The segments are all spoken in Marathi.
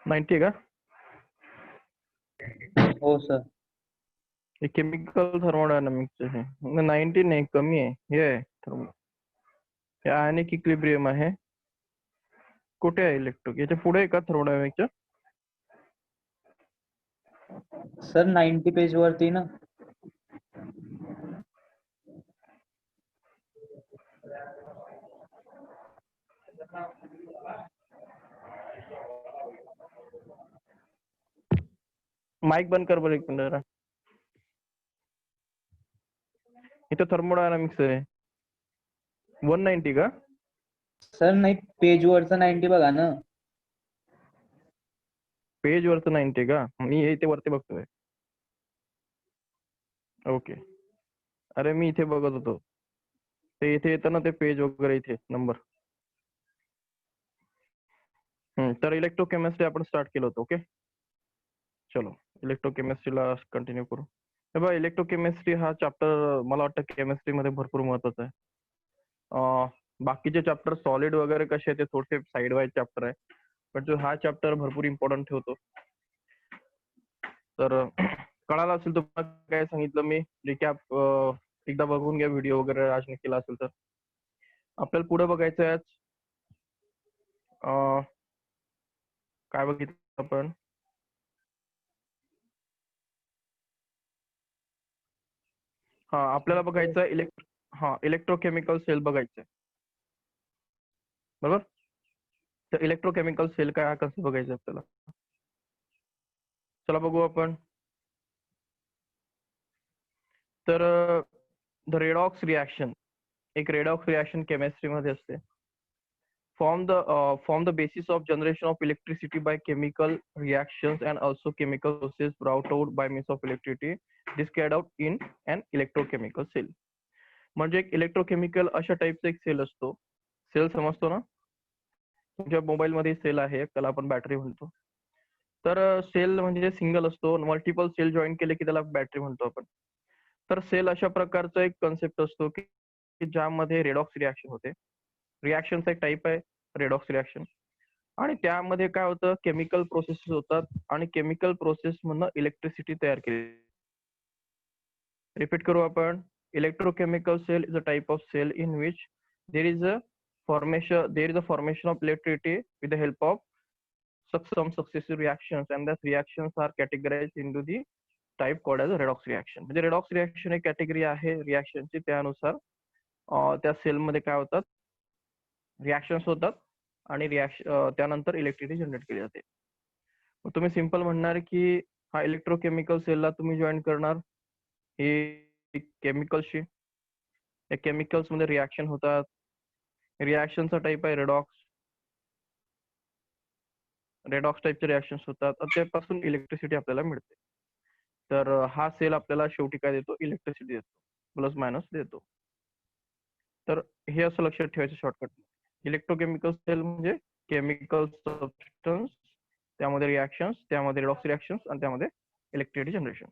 90 का? हो सर. हे केमिकल थर्मोडायनामिक्स आहे. 90 नाही, कमी आहे. हे आहे थर्मो, हे आयनिक इक्विलिब्रियम आहे. कुठे आहे इलेक्ट्रो? याच्या पुढे आहे का थर्मोडायनामिक्सच्या? सर 90 पेज वरती ना. माईक बंद कर बरं एक मिनिट जरा. इथं थर्मोडायनामिक्स आहे. 190 का? सर नाही, पेज वरचं 90 बघा ना. पेज वरचं 90 का? मी इथे वरती बघतोय. ओके. अरे मी इथे बघत होतो. ते इथे येतं ना, ते पेज वगैरे इथे नंबर. तर इलेक्ट्रोकेमिस्ट्री आपण स्टार्ट केलं होतं. ओके, चलो इलेक्ट्रोकेमिस्ट्रीला कंटिन्यू करू. हे बघा, इलेक्ट्रोकेमिस्ट्री हा चॅप्टर मला वाटतं केमिस्ट्रीमध्ये भरपूर महत्वाचा आहे. बाकीचे चॅप्टर सॉलिड वगैरे कसे आहे ते थोडेसे साईड वाईज चॅप्टर आहे, पण जो हा चॅप्टर भरपूर इम्पॉर्टंट ठेवतो. तर कळालं असेल तुम्हाला काय सांगितलं मी. रिकॅप एकदा बघून घ्या, व्हिडिओ वगैरे राजने केला असेल तर. आपल्याला पुढे बघायचं आहे. काय बघितलं आपण? हा, आपल्याला बघायचं आहे इलेक्ट्रोकेमिकल सेल बघायचं आहे, बरोबर. तर इलेक्ट्रोकेमिकल सेल काय, हा कसं बघायचं आपल्याला. चला बघू आपण. तर द रेडॉक्स रिॲक्शन, एक रेडॉक्स रिॲक्शन केमिस्ट्रीमध्ये असते. form the basis of generation of electricity by chemical reactions and also chemical process brought out by means of electricity. This carried out in an electrochemical cell. म्हणजे एक इलेक्ट्रोकेमिकल अशा टाईपचा एक सेल असतो. सेल समजतो ना, तुमच्या मोबाईल मध्ये सेल आहे, त्याला आपण बॅटरी म्हणतो. तर सेल म्हणजे सिंगल असतो, मल्टिपल सेल जॉईन केले की त्याला बॅटरी म्हणतो आपण. तर सेल अशा प्रकारचा एक कन्सेप्ट असतो की ज्यामध्ये रेडॉक्स रिॲक्शन होते. रिॲक्शनचा एक टाईप आहे रेडॉक्स रिॲक्शन, आणि त्यामध्ये काय होतं, केमिकल प्रोसेसेस होतात आणि केमिकल प्रोसेस मधनं इलेक्ट्रिसिटी तयार केली. रिपीट करू आपण. Electrochemical cell is a type of cell in which there is a formation of electricity with the help of some successive reactions, and those reactions are categorized into the type called as redox reaction. म्हणजे रेडॉक्स रिॲक्शन एक कॅटेगरी आहे रिॲक्शनची. त्यानुसार त्या सेलमध्ये काय होतात, रिॲक्शन्स होतात आणि त्यानंतर इलेक्ट्रिसिटी जनरेट केली जाते. तुम्ही सिंपल म्हणणार की हा इलेक्ट्रोकेमिकल सेलला तुम्ही जॉईन करणार हे केमिकलशी. या केमिकल्स मध्ये रिॲक्शन होतात. रिॲक्शनचा टाईप आहे रेडॉक्स. रेडॉक्स टाईपचे रिॲक्शन्स होतात, त्यापासून इलेक्ट्रिसिटी आपल्याला मिळते. तर हा सेल आपल्याला शेवटी काय देतो, इलेक्ट्रिसिटी देतो, प्लस मायनस देतो. तर हे असं लक्षात ठेवायचं शॉर्टकट. इलेक्ट्रोकेमिकल सेल म्हणजे केमिकल सबस्टन्स, त्यामध्ये रिॲक्शन्स, त्यामध्ये रेडॉक्स रिॲक्शन्स आणि त्यामध्ये इलेक्ट्रिसिटी जनरेशन.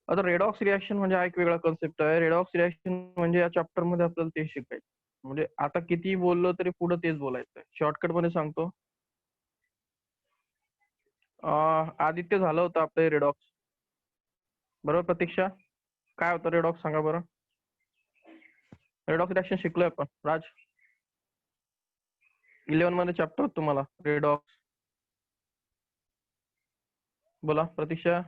आता रेडॉक्स रिॲक्शन म्हणजे हा एक वेगळा कन्सेप्ट आहे. रेडॉक्स रिॲक्शन म्हणजे या चॅप्टर मध्ये आपल्याला ते शिकायचं. म्हणजे आता किती बोललो तरी पुढे तेच बोलायचं आहे. शॉर्टकट मध्ये सांगतो. आदित्य झालं होतं आपलं रेडॉक्स, बरोबर. प्रतीक्षा, काय होतं रेडॉक्स सांगा बरं. रेडॉक्स रिॲक्शन शिकलोय आपण. राज, 11 मध्ये चॅप्टर होतं तुम्हाला रेडॉक्स. बोला प्रतीक्षा,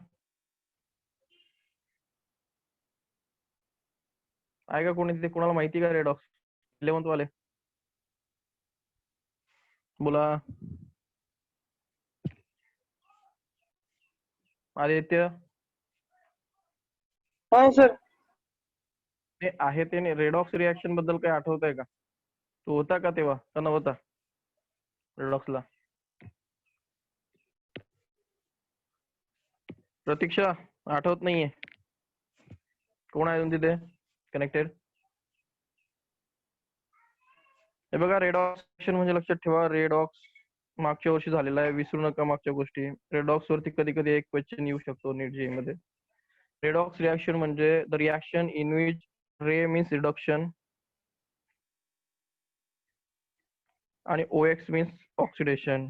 आहे का कोणी तिथे, कोणाला माहिती का रेडॉक्स 11th वाले? बोला. आदित्य हा सर. ते आहे ते नाही, रेडॉक्स रिॲक्शन बद्दल काही आठवत आहे का? तो होता का तेव्हा का नव्हता रेडॉक्सला? प्रतीक्षा आठवत नाहीये? कोण आहे अजून तिथे कनेक्टेड? हे बघा, रेडॉक्स म्हणजे लक्षात ठेवा, रेडॉक्स मागच्या वर्षी झालेला आहे, विसरू नका मागच्या गोष्टी. रेडॉक्स वरती कधी कधी एक क्वेश्चन येऊ शकतो नीट जी मध्ये. रेडॉक्स रिॲक्शन म्हणजे the reaction in which re means reduction आणि OX means oxidation.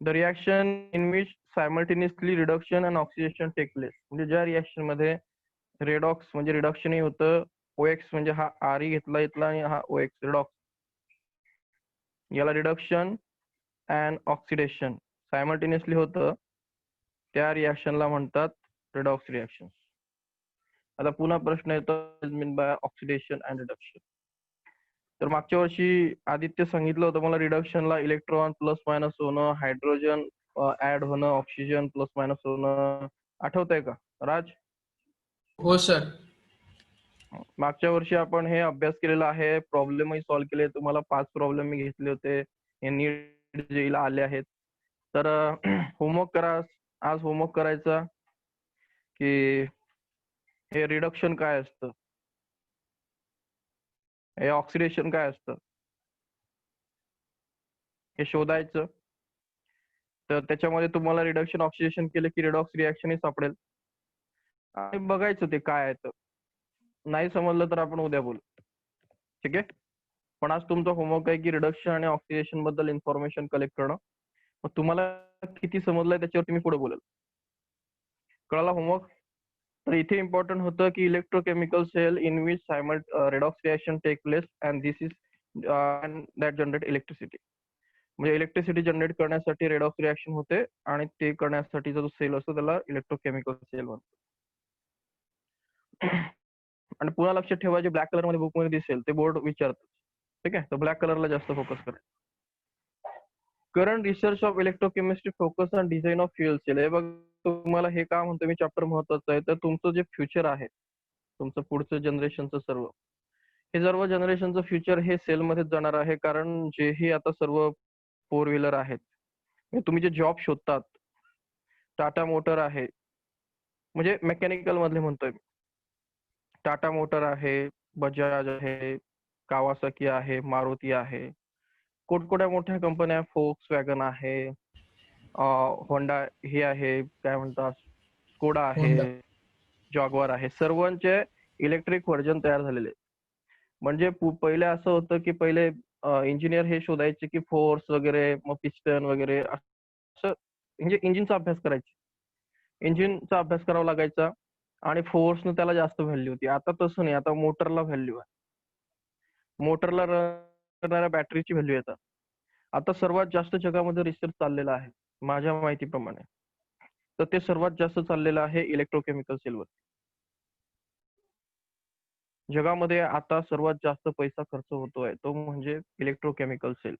The reaction in which simultaneously reduction and oxidation take place. म्हणजे ज्या रिॲक्शन मध्ये रेडॉक्स म्हणजे रिडक्शनही होतं, OX म्हणजे हा RE घेतला इथला आणि हा OX रिडॉक्स, याला रिडक्शन अँड ऑक्सिडेशन सायमल्टेनियसली होतं, त्या रिॲक्शनला म्हणतात रिडॉक्स रिॲक्शन. आता पुन्हा प्रश्न येतो mean by oxidation and reduction. तर मागच्या वर्षी आदित्य सांगितलं होतं मला, रिडक्शनला इलेक्ट्रॉन प्लस मायनस होणं, हायड्रोजन ऍड होणं, ऑक्सिजन प्लस मायनस होणं, आठवतंय का राज? हो सर. मागच्या वर्षी आपण हे अभ्यास केलेला आहे, प्रॉब्लेमही सॉल्व्ह केले. तुम्हाला 5 प्रॉब्लेम मी घेतले होते, हे नीट जेईला आले आहेत. तर होमवर्क करा. आज होमवर्क करायचा की हे रिडक्शन काय असतं, हे ऑक्सिडेशन काय असतं, हे शोधायचं. तर त्याच्यामध्ये तुम्हाला रिडक्शन ऑक्सिडेशन केलं की रिडॉक्स रिॲक्शनही सापडेल आणि बघायचं ते काय आहे. तर नाही समजलं तर आपण उद्या बोलू, ठीक आहे. पण आज तुमचा होमवर्क आहे की रिडक्शन आणि ऑक्सिडेशन बद्दल इन्फॉर्मेशन कलेक्ट करणं. मग तुम्हाला किती समजलंय त्याच्यावरती मी पुढे बोलेल. कळाला होमवर्क? तर इथे इम्पॉर्टंट होतं की electrochemical cell in which redox reaction take place and this is that generate electricity. म्हणजे इलेक्ट्रिसिटी जनरेट करण्यासाठी रेडॉक्स रिॲक्शन होते आणि ते करण्यासाठीचा जो सेल असतो त्याला इलेक्ट्रोकेमिकल सेल म्हणतो. आणि पुन्हा लक्षात ठेवा, जे ब्लॅक कलर मध्ये बुक मध्ये दिसेल ते बोर्ड विचारतो, ठीक आहे. तर ब्लॅक कलरला जास्त फोकस करा. Current research of electrochemistry focus on design of fuel cell. हे बघ, तुम्हाला हे का म्हणतो मी चॅप्टर महत्वाचं आहे, तर तुमचं जे फ्युचर आहे, तुमचं पुढचं जनरेशनचं सर्व, हे सर्व जनरेशनचं फ्युचर हे सेलमध्येच जाणार आहे. कारण जेही आता सर्व 4 व्हीलर आहेत, तुम्ही जे जॉब शोधतात, टाटा मोटर आहे, म्हणजे मेकॅनिकल मधले म्हणतोय, टाटा मोटर आहे, बजाज आहे, कावासाकी आहे, मारुती आहे, कोटकोट्या मोठ्या कंपन्या, फोक्स वॅगन आहे, होंडा हे आहे, काय म्हणतात, स्कोडा आहे, होंडा. जॉगवार आहे, सर्वांचे इलेक्ट्रिक व्हर्जन तयार झालेले. म्हणजे पहिले असं होतं की पहिले इंजिनियर हे शोधायचे की फोर्स वगैरे, मग पिस्टन वगैरे, असं म्हणजे इंजिनचा अभ्यास करायचे. इंजिनचा अभ्यास करावा लागायचा आणि फोर्सनं त्याला जास्त व्हॅल्यू होती. आता तसं नाही, आता मोटरला व्हॅल्यू आहे. मोटरला करणाऱ्या बॅटरीची व्हॅल्यू येतात. आता सर्वात जास्त जगामध्ये रिसर्च चाललेला आहे माझ्या माहितीप्रमाणे, तर ते सर्वात जास्त चाललेलं आहे इलेक्ट्रोकेमिकल सेलवर. जगामध्ये आता सर्वात जास्त पैसा खर्च होतोय तो म्हणजे इलेक्ट्रोकेमिकल सेल.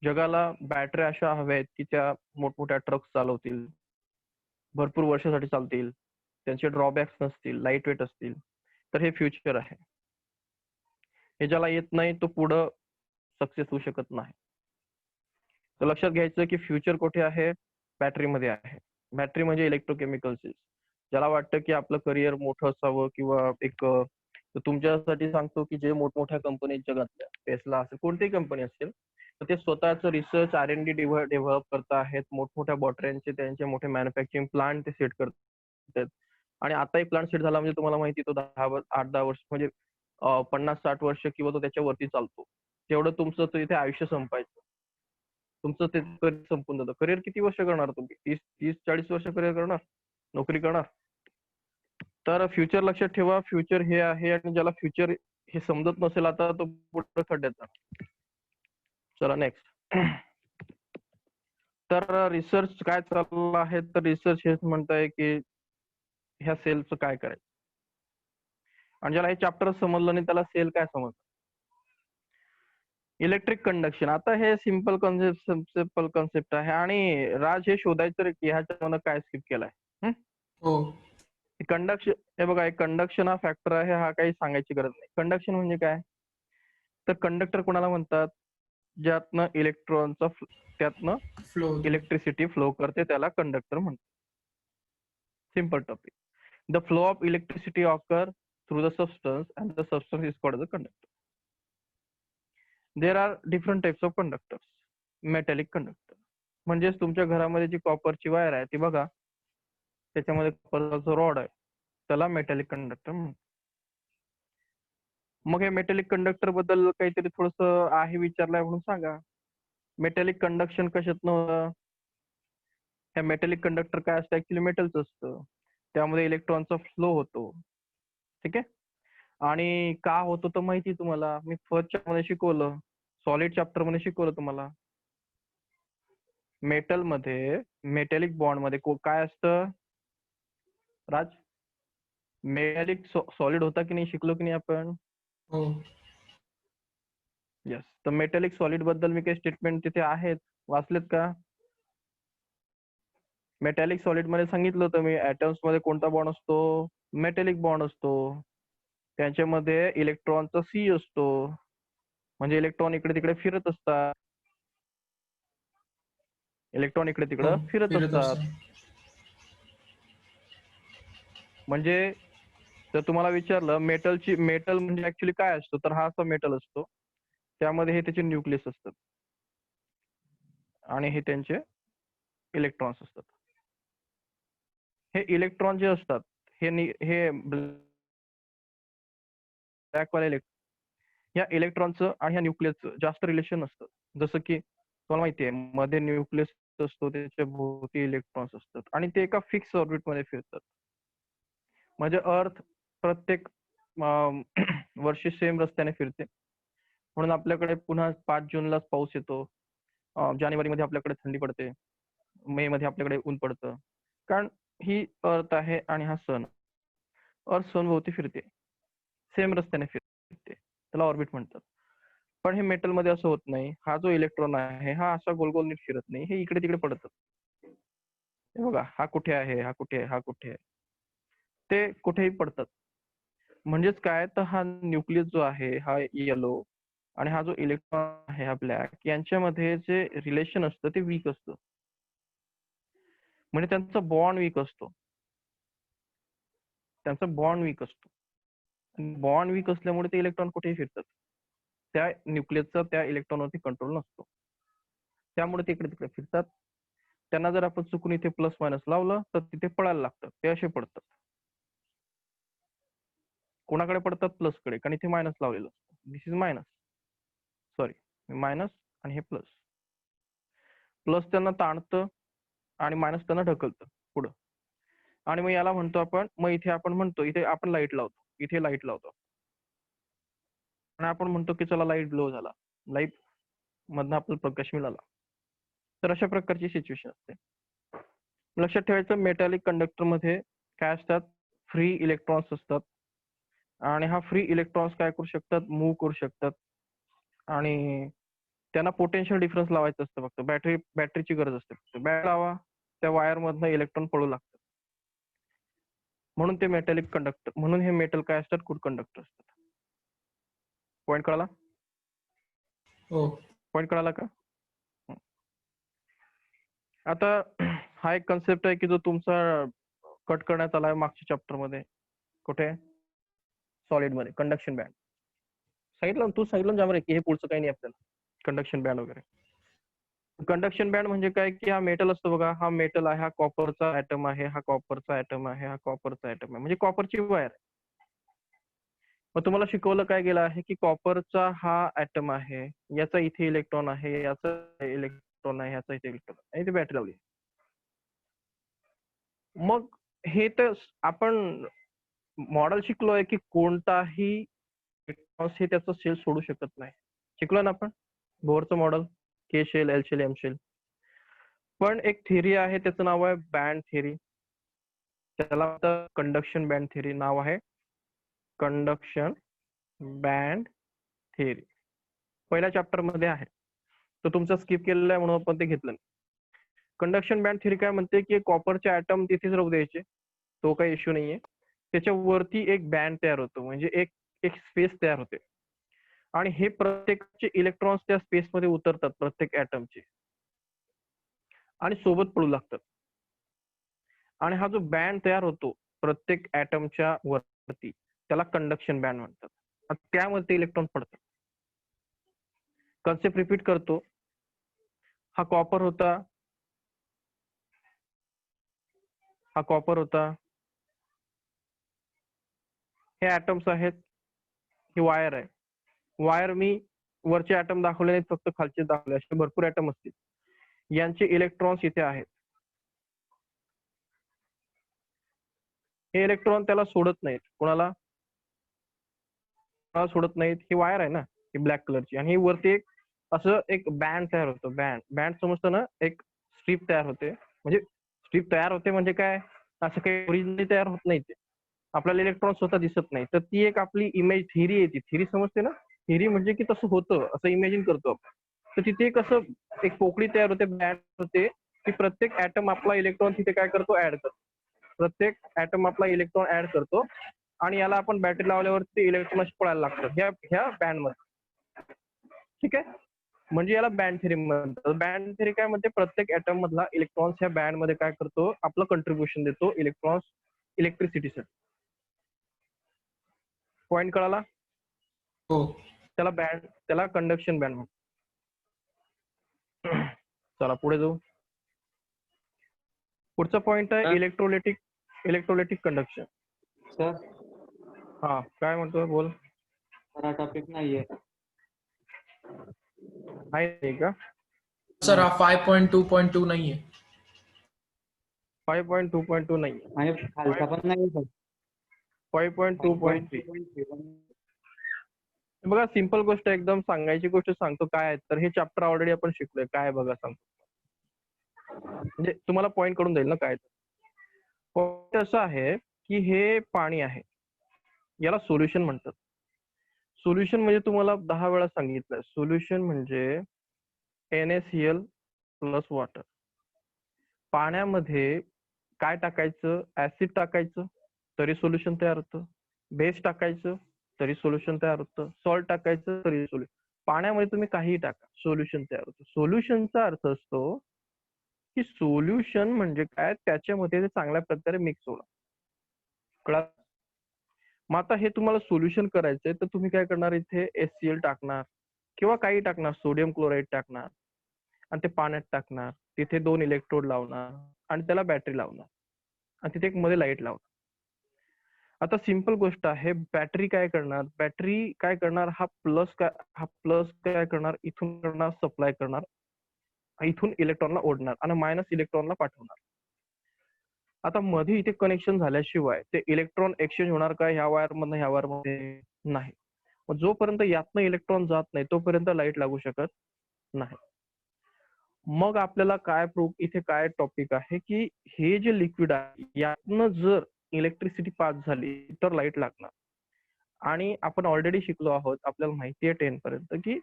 जगाला बॅटऱ्या अशा हव्या आहेत की त्या मोठमोठ्या ट्रक्स चालवतील, भरपूर वर्षासाठी चालतील, त्यांचे ड्रॉबॅक्स नसतील, लाईट वेट असतील. तर हे फ्युचर आहे. हे ज्याला येत नाही तो पुढं सक्सेस होऊ शकत नाही. तर लक्षात घ्यायचं की फ्युचर कुठे आहे, बॅटरीमध्ये आहे. बॅटरी म्हणजे इलेक्ट्रोकेमिकल सेल्स. ज्याला वाटतं की आपलं करिअर मोठं असावं किंवा एक, तर तुमच्यासाठी सांगतो की जे मोठमोठ्या कंपनी जगातल्या, टेस्ला असेल, कोणतीही कंपनी असेल, तर ते स्वतःचं रिसर्च R&D डेव्हलप करत आहेत. मोठमोठ्या बॅटऱ्यांचे त्यांचे मोठे मॅन्युफॅक्चरिंग प्लांट ते सेट करतात. आणि आता एक प्लांट सेट झाला म्हणजे तुम्हाला माहिती, तो 8-10 वर्ष म्हणजे 50-60 वर्ष किंवा तो त्याच्यावरती चालतो. तेवढं तुमचं तो इथे आयुष्य संपायचं. तुमचं ते करिअर संपून जातं. करिअर किती वर्ष करणार तुम्ही? 30-40 वर्ष करिअर करणार, नोकरी करणार. तर फ्युचर लक्षात ठेवा, फ्युचर हे आहे. आणि ज्याला फ्युचर हे समजत नसेल आता, तो पुढे खड्ड्यात जाणार. चला नेक्स्ट. तर रिसर्च काय चाललं आहे, तर रिसर्च हेच म्हणताय की ह्या सेलचं काय करायचं. आणि ज्याला हे चॅप्टर समजलं नाही त्याला सेल काय समजतं. इलेक्ट्रिक कंडक्शन, आता हे सिंपल कॉन्सेप्ट आहे. आणि राज हे शोधायचं रे की ह्याच्या मला काय स्किप केलाय. हो. कंडक्शन, हे बघा, एक कंडक्शन हा फॅक्टर आहे, हा काही सांगायची गरज नाही. कंडक्शन म्हणजे काय, तर कंडक्टर कोणाला म्हणतात, ज्यातनं इलेक्ट्रॉनचा त्यातनं फ्लो. इलेक्ट्रिसिटी फ्लो करते त्याला कंडक्टर म्हणतात. Simple topic. The flow of electricity occur through the substance and the substance is called the conductor. There are different types of conductors. Metallic conductor म्हणजेच तुमच्या घरामध्ये जी कॉपरची वायर आहे ती बघा, त्याच्यामध्ये कॉपरचा रॉड आहे, त्याला मेटॅलिक कंडक्टर म्हणतात. मग हे मेटॅलिक कंडक्टर बद्दल काहीतरी थोडंसं आहे विचारलंय म्हणून सांगा. मेटॅलिक कंडक्शन कशातनं होतं, हे मेटॅलिक कंडक्टर काय असतं, ऍक्च्युली मेटलच असतं. त्यामध्ये इलेक्ट्रॉनचा फ्लो होतो. ठीक आहे. आणि का होतो तर माहिती तुम्हाला, मी फर्स्ट चॅप्टर मध्ये शिकवलं, सॉलिड चॅप्टर मध्ये शिकवलं तुम्हाला. मेटल मध्ये, मेटॅलिक बॉन्ड मध्ये काय असतं राज? मेटॅलिक सॉलिड होता की नाही, शिकलो की नाही आपण? हो येस. तर मेटॅलिक सॉलिड बद्दल मी काही स्टेटमेंट तिथे आहेत, वाचलेत का? मेटॅलिक सॉलिड मध्ये सांगितलं होतं मी, ऍटम्स मध्ये कोणता बॉन्ड असतो? मेटॅलिक बॉन्ड असतो. त्यांच्यामध्ये इलेक्ट्रॉनचा सी असतो, म्हणजे इलेक्ट्रॉन इकडे तिकडे फिरत असतात. इलेक्ट्रॉन इकडे हो तिकडे फिरत फिरत असतात. असतो. म्हणजे जर तुम्हाला विचारलं मेटल म्हणजे ऍक्च्युली काय असतो, तर हा असा मेटल असतो. त्यामध्ये हे त्याचे न्यूक्लियस असतात आणि हे त्यांचे इलेक्ट्रॉन्स असतात. हे इलेक्ट्रॉन जे असतात, हे ब्लॅक वाले या इलेक्ट्रॉनचं आणि ह्या न्यूक्लियसचं जास्त रिलेशन असतं. जसं की तुम्हाला माहिती आहे, मध्ये न्यूक्लियस असतो, त्याच्या भोवती इलेक्ट्रॉन्स असतात आणि ते एका फिक्स ऑर्बिटमध्ये फिरतात. म्हणजे अर्थ प्रत्येक वर्षी सेम रस्त्याने फिरते. म्हणून आपल्याकडे पुन्हा 5 जूनलाच पाऊस येतो, जानेवारीमध्ये आपल्याकडे थंडी पडते, मे मध्ये आपल्याकडे ऊन पडतं. कारण ही अर्थ आहे आणि हा सन, अर्थ सन भोवती फिरते, सेम रस्त्याने फिरते, त्याला ऑर्बिट म्हणतात. पण हे मेटल मध्ये असं होत नाही. हा जो इलेक्ट्रॉन आहे, हा असा गोल गोल नीट फिरत नाही, हे इकडे तिकडे पडतात. हे बघा, हा कुठे आहे, हा कुठे आहे, हा कुठे आहे, ते कुठेही पडतात. म्हणजेच काय, तर हा न्यूक्लियस जो आहे हा येलो आणि हा जो इलेक्ट्रॉन आहे हा ब्लॅक, यांच्यामध्ये जे रिलेशन असतं ते वीक असतं. म्हणजे त्यांचा बॉन्ड वीक असतो. त्यांचा बॉन्ड वीक असतो. बॉन्ड वीक असल्यामुळे ते इलेक्ट्रॉन कुठेही फिरतात. त्या न्यूक्लियसचा त्या इलेक्ट्रॉनवरती कंट्रोल नसतो, त्यामुळे ते इकडे तिकडे फिरतात. त्यांना जर आपण चुकून इथे प्लस मायनस लावलं तर तिथे पळायला लागतात, ते असे पडतात. कोणाकडे पडतात? प्लस कडे, कारण इथे मायनस लावलेलं असतं. दिस इज मायनस, सॉरी मायनस, आणि हे प्लस. प्लस त्यांना ताणतं आणि मायनस त्यांना ढकलतं पुढं. आणि मग याला म्हणतो आपण, मग इथे आपण म्हणतो, इथे आपण लाईट लावतो, इथे लाईट लावतो आणि आपण म्हणतो की चला लाईट ग्लो झाला, लाईट मधनं आपल्याला प्रकाश मिळाला. तर अशा प्रकारची सिच्युएशन असते. लक्षात ठेवायचं, मेटॅलिक कंडक्टर मध्ये काय असतात? फ्री इलेक्ट्रॉन्स असतात. आणि हा फ्री इलेक्ट्रॉन्स काय करू शकतात? मूव्ह करू शकतात. आणि त्यांना पोटेन्शियल डिफरन्स लावायचं असतं फक्त. बॅटरीची गरज असते फक्त. बॅटरी लावा, त्या वायर मधनं इलेक्ट्रॉन पळू लागतात. म्हणून ते मेटॅलिक कंडक्टर, म्हणून हे मेटल काय असतात? गुड कंडक्टर असतात. पॉईंट कळाला? हो पॉईंट कळाला का? आता हा एक कन्सेप्ट आहे की जो तुमचा कट करण्यात आला आहे मागच्या चॅप्टर मध्ये. कुठे? सॉलिड मध्ये, कंडक्शन बँड. सांगितलं तू, सांगितलं जा बरं की हे पुढचं काही नाही आपल्याला, कंडक्शन बँड वगैरे. कंडक्शन बँड म्हणजे काय की हा मेटल असतो बघा, हा मेटल आहे, हा कॉपरचा ऍटम आहे, हा कॉपरचा ऍटम आहे, हा कॉपरचा ऍटम आहे, म्हणजे कॉपरची वायर. मग तुम्हाला शिकवलं काय गेलं आहे की कॉपरचा हा ऍटम आहे, याचा इथे इलेक्ट्रॉन आहे, याचा इलेक्ट्रॉन आहे, याचा इथे इलेक्ट्रॉन आहे, आणि इथे बॅटरी लावली. मग हे तर आपण मॉडेल शिकलोय की कोणताही इलेक्ट्रॉन्स हे त्याचं शेल सोडू शकत नाही. शिकलो ना आपण बोरचं model, K shell, L shell, M shell. पण एक थिअरी आहे, त्याचं नाव आहे बँड थिअरी. त्याला कंडक्शन बँड थिअरी नाव आहे. कंडक्शन बँड थिअरी पहिल्या चॅप्टर मध्ये आहे, तो तुमचा स्किप केलेला आहे म्हणून आपण ते घेतलं नाही. कंडक्शन बँड थिअरी काय म्हणते की कॉपरचे ऍटम तिथेच राहू द्यायचे, तो काही इश्यू नाहीये. त्याच्या वरती एक बँड तयार होतो, म्हणजे एक एक स्पेस तयार होते, आणि हे प्रत्येकचे इलेक्ट्रॉन्स त्या स्पेस मध्ये उतरतात, प्रत्येक ऍटमचे, आणि सोबत पळू लागतात. आणि हा जो बँड तयार होतो प्रत्येक ऍटमच्या वरती, त्याला कंडक्शन बँड म्हणतात. त्यामध्ये ते इलेक्ट्रॉन पडतात. कन्सेप्ट रिपीट करतो. हा कॉपर होता, हा कॉपर होता, हे ऍटम्स आहेत, ही वायर आहे. वायर मी वरचे ऍटम दाखवले नाहीत, फक्त खालचे दाखवले, असे भरपूर ऍटम असतील. यांचे इलेक्ट्रॉन्स इथे आहेत. हे इलेक्ट्रॉन त्याला सोडत नाहीत. कोणाला सोडत नाहीत. ही वायर आहे ना, ही ब्लॅक कलरची, आणि ही वरती एक असं एक बँड तयार होतो. बँड समजतं ना, एक स्ट्रीप तयार होते. म्हणजे स्ट्रीप तयार होते म्हणजे काय, असं काही ओरिजिनली तयार होत नाही ते. आपल्याला इलेक्ट्रॉन स्वतः दिसत नाही. तर ती एक आपली इमेज थिअरी आहे. ती थिअरी समजते ना, थिअरी म्हणजे की तसं होतं असं इमॅजिन करतो आपण. तर तिथे कसं एक पोकळी तयार होते, बँड होते, की प्रत्येक ऍटम आपला इलेक्ट्रॉन तिथे काय करतो, ऍड करतो. प्रत्येक ऍटम आपला इलेक्ट्रॉन ऍड करतो आणि याला आपण बॅटरी लावल्यावरती इलेक्ट्रॉन पळायला लागतात ह्या बँड मध्ये. ठीक आहे, म्हणजे याला बँड थेरी म्हणतात. बँड थेरी काय म्हणते, प्रत्येक ऍटम मधला इलेक्ट्रॉन्स ह्या बँड मध्ये काय करतो, आपलं कंट्रीब्युशन देतो इलेक्ट्रॉन्स इलेक्ट्रिसिटीसाठी. पॉईंट कळाला? हो. त्याला कंडक्शन बँड म्हणतात. चला पुढे जाऊ. पुढचा पॉइंट आहे इलेक्ट्रोलाइटिक कंडक्शन. सर हा, काय म्हणतोय, बोल. हा टॉपिक नाहीये. आहे का? सर हा 5.2.2 नाही आहे. 5.2.2 नाही, आणि खालचा पण नाही सर. 5.2.3. बघा, सिंपल गोष्ट एकदम सांगायची गोष्ट सांगतो काय आहे. तर हे चॅप्टर ऑलरेडी आपण शिकलोय. काय बघा सांगतो, म्हणजे तुम्हाला पॉईंट करून जाईल ना काय. पॉईंट असं आहे की हे पाणी आहे, याला सोल्युशन म्हणतात. सोल्युशन म्हणजे तुम्हाला 10 वेळा सांगितलं, सोल्युशन म्हणजे NaCl प्लस वॉटर. पाण्यामध्ये काय टाकायचं, ऍसिड टाकायचं तरी सोल्युशन तयार होतं, बेस टाकायचं तरी सोल्युशन तयार होतं, सॉल्ट टाकायचं तरी सोल्युशन. पाण्यामध्ये तुम्ही काहीही टाका, सोल्युशन तयार होतं. सोल्युशनचा अर्थ असतो की सोल्युशन म्हणजे काय, त्याच्यामध्ये ते चांगल्या प्रकारे मिक्स होणं. कळलं? मग आता हे तुम्हाला सोल्युशन करायचंय तर तुम्ही काय करणार, इथे HCl टाकणार किंवा काही टाकणार, सोडियम क्लोराईड टाकणार आणि ते पाण्यात टाकणार. तिथे 2 इलेक्ट्रोड लावणार आणि त्याला बॅटरी लावणार आणि तिथे एक मध्ये लाईट लावणार. आता सिंपल गोष्ट आहे, बॅटरी काय करणार, हा प्लस काय करणार, इथून करणार सप्लाय करणार, इथून इलेक्ट्रॉनला ओढणार आणि मायनस इलेक्ट्रॉनला पाठवणार. आता मध्ये इथे कनेक्शन झाल्याशिवाय ते इलेक्ट्रॉन एक्सचेंज होणार का, ह्या वायर मधनं ह्या वायर मध्ये? नाही. मग जोपर्यंत यातनं इलेक्ट्रॉन जात नाही तोपर्यंत लाईट लागू शकत नाही. मग आपल्याला काय प्रूफ, इथे काय टॉपिक आहे की हे जे लिक्विड आहे यातनं जर इलेक्ट्रिसिटी पास झाली तर लाईट लागणार. आणि आपण ऑलरेडी शिकलो आहोत, आपल्याला माहिती आहे 10 पर्यंत, की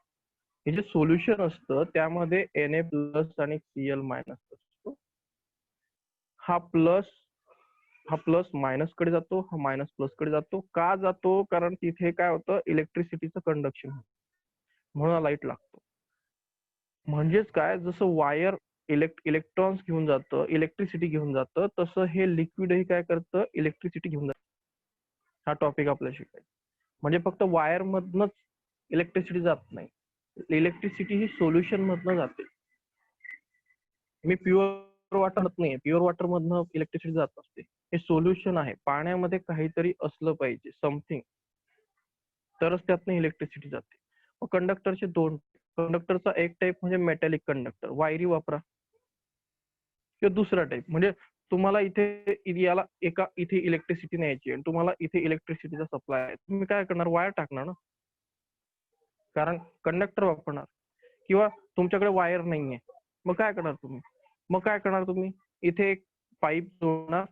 हे जे सोल्युशन असतं त्यामध्ये Na प्लस आणि Cl मायनस असतो. हा प्लस मायनस कडे जातो, हा मायनस प्लस कडे जातो. का जातो? कारण तिथे काय होतं, इलेक्ट्रिसिटीचं कंडक्शन होतं, म्हणून लाईट लागतो. म्हणजेच काय, जसं वायर इलेक्ट्रॉन्स घेऊन जातं, इलेक्ट्रिसिटी घेऊन जातं, तसं हे लिक्विडही काय करतं, इलेक्ट्रिसिटी घेऊन जातं. हा टॉपिक आपल्याला शिकायचा. म्हणजे फक्त वायर मधनच इलेक्ट्रिसिटी जात नाही, इलेक्ट्रिसिटी ही सोल्युशन मधनं जाते. मी प्युअर वॉटर नाहीये, प्युअर वॉटर मधनं इलेक्ट्रिसिटी जात असते. हे सोल्युशन आहे, पाण्यामध्ये काहीतरी असलं पाहिजे, समथिंग, तरच त्यातनं इलेक्ट्रिसिटी जाते. मग कंडक्टरचे 2, कंडक्टरचा एक टाईप म्हणजे मेटॅलिक कंडक्टर, वायरी वापरा, किंवा दुसरा टाईप म्हणजे तुम्हाला इथे याला इथे इलेक्ट्रिसिटी न्यायची आणि तुम्हाला इथे इलेक्ट्रिसिटीचा सप्लाय आहे, तुम्ही काय करणार, वायर टाकणार ना, कारण कंडक्टर वापरणार. किंवा तुमच्याकडे वायर नाहीये, मग काय करणार तुम्ही, इथे एक पाईप जोडणार,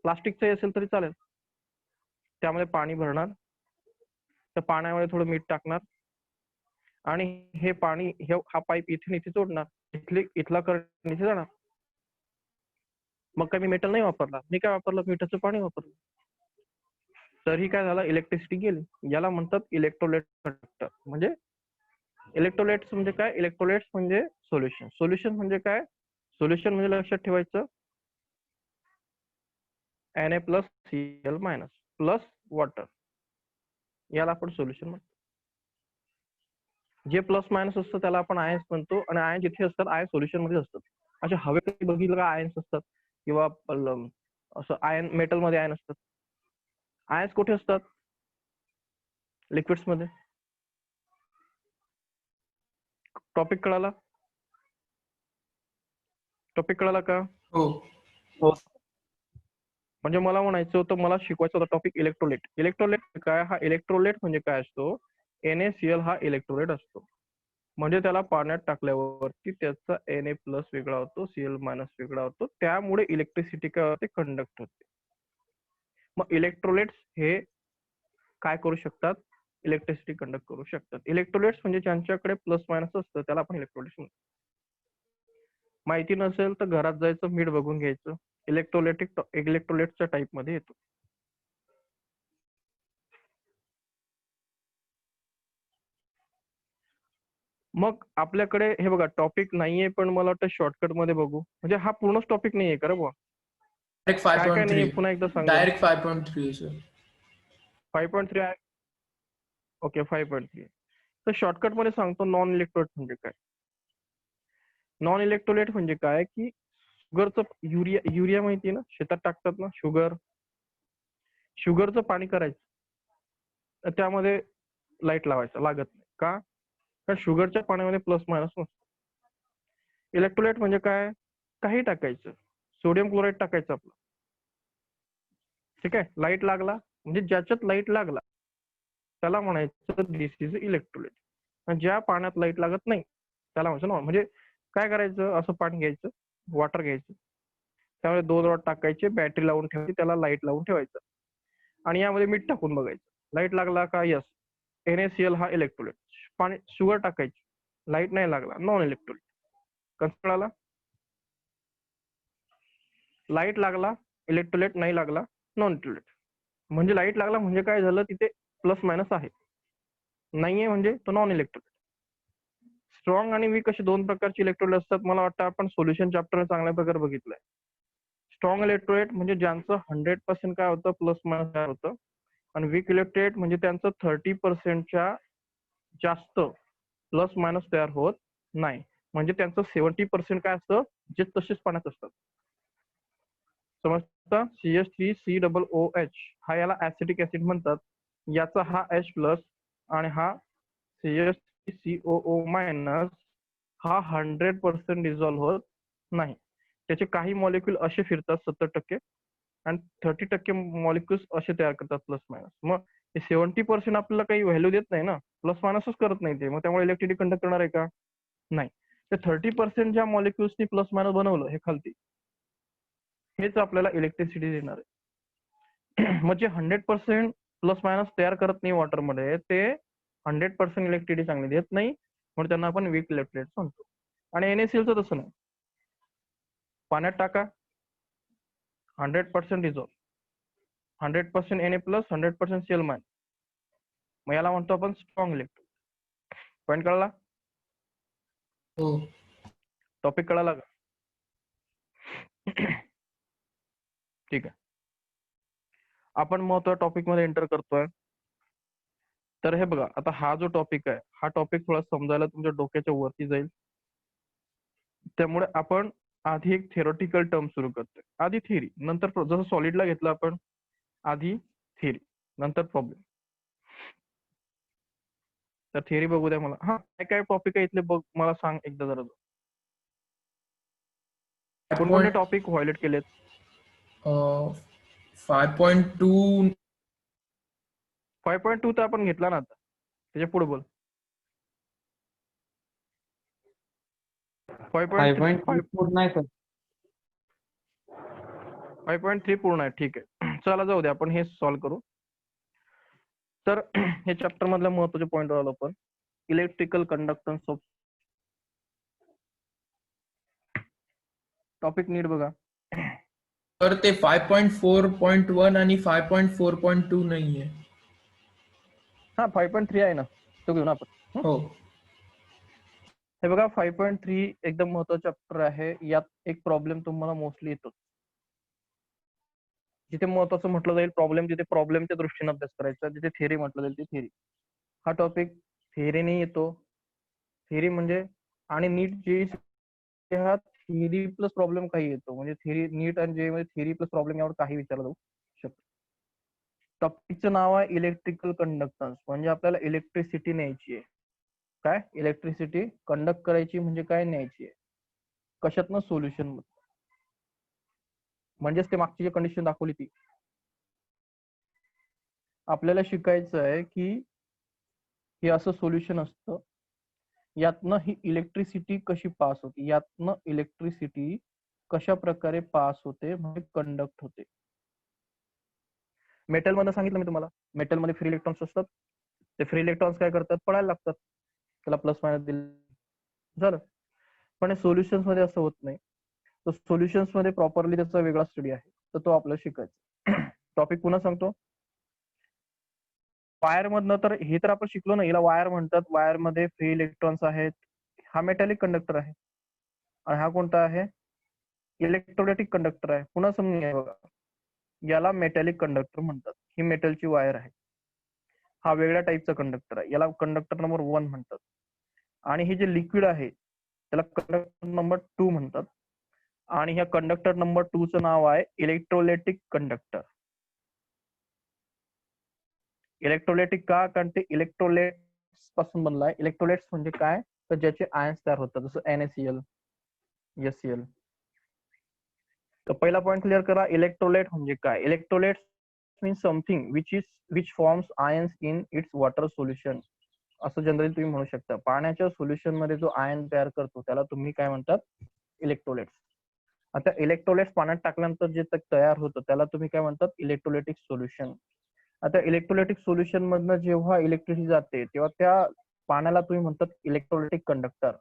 प्लास्टिकचा असेल तरी चालेल, त्यामध्ये पाणी भरणार, त्या पाण्यामध्ये थोडं मीठ टाकणार आणि हे पाणी हा पाईप इथे जोडणार, इथला करंट इथे जाणार. मग काय मी मेटल नाही वापरला, मी काय वापरलं, मिठाचं पाणी वापरलं, तरी काय झालं, इलेक्ट्रिसिटी गेली. याला म्हणतात इलेक्ट्रोलाइट कंडक्टर. म्हणजे इलेक्ट्रोलाइट्स म्हणजे काय, इलेक्ट्रोलाइट्स म्हणजे सोल्युशन म्हणजे काय, सोल्युशन म्हणजे लक्षात ठेवायचं Na plus Cl minus plus water, याला आपण सोल्युशन म्हणतो. जे प्लस मायनस असतं त्याला आपण आयन्स म्हणतो, आणि आयन जिथे असतात आयन सोल्युशन मध्ये असतात. अशा हवेत बघितलं का आयन्स असतात, किंवा असं आयन मेटल मध्ये आयन असतात. आयन्स कुठे असतात, लिक्विड्स मध्ये. टॉपिक कळाला का? हो. हो. म्हणजे मला म्हणायचं होतं, मला शिकवायचं होता टॉपिक इलेक्ट्रोलाइट. इलेक्ट्रोलाइट काय, हा इलेक्ट्रोलाइट म्हणजे काय असतो, NaCl हा इलेक्ट्रोलाइट असतो. म्हणजे त्याला पाण्यात टाकल्यावरती त्याचा Na+ वेगळा होतो, Cl- वेगळा होतो, त्यामुळे इलेक्ट्रिसिटी काय होते, कंडक्ट होते. मग इलेक्ट्रोलाइट्स हे काय करू शकतात, इलेक्ट्रिसिटी कंडक्ट करू शकतात. इलेक्ट्रोलाइट्स म्हणजे ज्यांच्याकडे प्लस मायनस असतं त्याला आपण इलेक्ट्रोलाइट्स म्हणतो. माहिती नसेल तर घरात जायचं, मीठ बघून घ्यायचं. इलेक्ट्रोलाइटच्या टाईप मध्ये येतो. मग आपल्याकडे हे बघा टॉपिक नाहीये, पण मला वाटतं शॉर्टकट मध्ये बघू. म्हणजे हा पूर्णच टॉपिक नाहीये का रे बुवा? डायरेक्ट काय काय नाहीये 5.3 पुन्हा एकदा सांग बरं. Direct 5.3 sir. 5.3 आहे. ओके 5.3. तर शॉर्टकट मध्ये सांगतो, नॉन इलेक्ट्रोलाइट म्हणजे काय. नॉन इलेक्ट्रोलाइट म्हणजे काय की शुगरचं युरिया माहिती आहे ना, शेतात टाकतात ना शुगरचं पाणी करायचं, तर त्यामध्ये लाईट लावायचं लागत नाही का, कारण शुगरच्या पाण्यामध्ये प्लस मायनस नसतो. इलेक्ट्रोलाइट म्हणजे काय, काही टाकायचं, सोडियम क्लोराईड टाकायचं आपलं, ठीक आहे. लाईट लागला म्हणजे ज्याच्यात लाईट लागला त्याला म्हणायचं दिस इज इलेक्ट्रोलाइट. आणि ज्या पाण्यात लाईट लागत नाही त्याला म्हणायचं नॉन. म्हणजे काय करायचं, असं पाणी घ्यायचं, वॉटर घ्यायचं, त्यामध्ये 2 रॉड टाकायचे, बॅटरी लावून ठेवायची, त्याला लाईट लावून ठेवायचं आणि यामध्ये मीठ टाकून बघायचं. लाईट लागला का, यस NaCl हा इलेक्ट्रोलाइट. पाणी शुगर टाकायची, लाईट नाही लागला, नॉन इलेक्ट्रोलाइट. कसं कळाला, लाईट लागला इलेक्ट्रोलाइट, नाही लागला नॉन इलेक्ट्रोलाइट. म्हणजे लाईट लागला म्हणजे काय झालं, तिथे प्लस मायनस आहे, नाहीये म्हणजे तो नॉन इलेक्ट्रोलाइट. स्ट्रॉंग आणि वीक असे 2 प्रकारचे इलेक्ट्रोलाइट असतात. मला वाटतं आपण सोल्युशन चॅप्टर चांगल्या प्रकारे बघितलंय. स्ट्रॉंग इलेक्ट्रोलाइट म्हणजे ज्यांचं 100% काय होतं, प्लस मायनस काय होतं. आणि वीक इलेक्ट्रोलाइट म्हणजे त्यांचं 30%च्या जास्त प्लस मायनस तयार होत नाही. म्हणजे त्यांचं 70% काय असतं, जे तसेच पाण्यात असतात. समजतं. CH3COOH हा याला ऍसिटिक ऍसिड म्हणतात. याचा हा H+ आणि हा CH3COO- हा 100% डिझॉल्व्ह होत नाही. त्याचे काही मॉलिक्यूल असे फिरतात 70% आणि 30% मॉलिक्युल्स असे तयार करतात प्लस मायनस. मग 70% आपल्याला काही व्हॅल्यू देत नाही ना, प्लस मायनसच करत नाही ते, मग त्यामुळे इलेक्ट्रिसिटी कंडक्ट करणार आहे का, नाही. ते 30% ज्या मॉलिक्युल्सनी प्लस मायनस बनवलं हे खालती, हेच आपल्याला इलेक्ट्रिसिटी देणार आहे. मग जे 100% प्लस मायनस तयार करत नाही वॉटरमध्ये, ते 100% इलेक्ट्रिसिटी चांगली देत नाही, म्हणून त्यांना आपण वीक इलेक्ट्रोलाइट्स म्हणतो. आणि NaClचं तसं नाही, पाण्यात टाका 100% डिझॉल्व, 100% Na+, 100% Cl-. मग याला म्हणतो आपण स्ट्रॉंग इलेक्ट्रोलाइट. पॉईंट कळला, हो टॉपिक कळाला का? ठीक आहे, आपण महत्त्वाच्या टॉपिक मध्ये एंटर करतोय. तर हे बघा, आता हा जो टॉपिक आहे, हा टॉपिक थोडा समजायला तुमच्या डोक्याच्या वरती जाईल. त्यामुळे आपण आधी एक थिअरॉटिकल टर्म सुरू करतोय. आधी थिअरी, नंतर जसं सॉलिडला घेतलं आपण, आधी थिअरी नंतर प्रॉब्लेम. तर थिअरी बघू द्या मला. हा काय काय टॉपिक आहे इथले बघ, मला सांग एकदा जरा. कोणकोणते टॉपिक व्हायलेट केलेत? 5.2 5.2 तर आपण घेतला ना आता, त्याच्या पुढे बोल. 5.3 पूर्ण आहे सर. 5.3 पूर्ण आहे, ठीक आहे. चला जाऊ दे, आपण हे सॉल्व्ह करू. तर हे चॅप्टर मधल्या महत्वाचे पॉईंट आलो आपण. इलेक्ट्रिकल कंडक्टन्स ऑफ टॉपिक नीट बघा. तर ते 5.4.1 आणि 5.4.2 नाही आहे. हा 5.3 आहे ना, तो घेऊ ना आपण. हो हे बघा 5.3 एकदम महत्वाचा चॅप्टर आहे. यात एक प्रॉब्लेम तुम्हाला मोस्टली येतो. जिथे महत्वाचं म्हटलं जाईल प्रॉब्लेम, जिथे प्रॉब्लेमच्या दृष्टीने अभ्यास करायचा, जिथे थिअरी म्हटलं जाईल ती थिअरी. हा टॉपिक थिअरीने येतो. थिअरी म्हणजे आणि नीट जे हा थिअरी प्लस प्रॉब्लेम काही येतो. म्हणजे थिअरी नीट आणि जे मध्ये थिअरी प्लस प्रॉब्लेम यावर काही विचारलं जाऊ शकतो. टॉपिकचं नाव आहे इलेक्ट्रिकल कंडक्टन्स. म्हणजे आपल्याला इलेक्ट्रिसिटी न्यायची आहे. काय इलेक्ट्रिसिटी कंडक्ट करायची म्हणजे काय, न्यायची आहे. कशातनं, सोल्युशन मध्ये. म्हणजेच ते मागची जी कंडिशन दाखवली ती. आपल्याला शिकायचं आहे की हे असं सोल्युशन असतं, यातनं ही इलेक्ट्रिसिटी कशी पास होते, यातनं इलेक्ट्रिसिटी कशा प्रकारे पास होते म्हणजे कंडक्ट होते. मेटल मध्ये सांगितलं मी तुम्हाला, मेटल मध्ये फ्री इलेक्ट्रॉन्स असतात, ते फ्री इलेक्ट्रॉन्स काय करतात, पडायला लागतात, त्याला प्लस मायनस दिलं झालं. पण सोल्युशन्स मध्ये असं होत नाही. तर सोल्युशन्स मध्ये प्रॉपरली त्याचा वेगळा स्टडी आहे, तर तो आपल्याला शिकायचा. टॉपिक पुन्हा सांगतो. वायर मधनं, तर हे तर आपण शिकलो ना, याला वायर म्हणतात. वायर मध्ये फ्री इलेक्ट्रॉन्स आहेत. हा मेटॅलिक कंडक्टर आहे आणि हा कोणता आहे, इलेक्ट्रोलाइटिक कंडक्टर आहे. पुन्हा समजून घ्या बघा, याला मेटॅलिक कंडक्टर म्हणतात. ही मेटलची वायर आहे. हा वेगळ्या टाईपचा कंडक्टर आहे, याला कंडक्टर नंबर 1 म्हणतात. आणि हे जे लिक्विड आहे त्याला कंडक्टर नंबर 2 म्हणतात. आणि ह्या कंडक्टर नंबर 2 चं नाव आहे इलेक्ट्रोलाइटिक कंडक्टर. इलेक्ट्रोलाइटिक का, कारण ते इलेक्ट्रोलाइट्स पासून बनला आहे. इलेक्ट्रोलाइट्स म्हणजे काय, तर ज्याचे आयन्स तयार होतात, जसं NaCl, HCl. तर पहिला पॉइंट क्लिअर करा, इलेक्ट्रोलाइट म्हणजे काय. Electrolytes means something which forms ions in its water solution. असं जनरली तुम्ही म्हणू शकता. पाण्याच्या सोल्युशन मध्ये जो आयन तयार करतो त्याला तुम्ही काय म्हणतात, इलेक्ट्रोलाइट्स. आता इलेक्ट्रोलाइट्स पाण्यात टाकल्यानंतर जे तयार होतं त्याला तुम्ही काय म्हणतात, इलेक्ट्रोलाइटिक सोल्युशन. आता इलेक्ट्रोलाइटिक सोल्युशन मधनं जेव्हा इलेक्ट्रिसिटी जाते तेव्हा त्या पाण्याला तुम्ही म्हणतात इलेक्ट्रोलाइटिक कंडक्टर.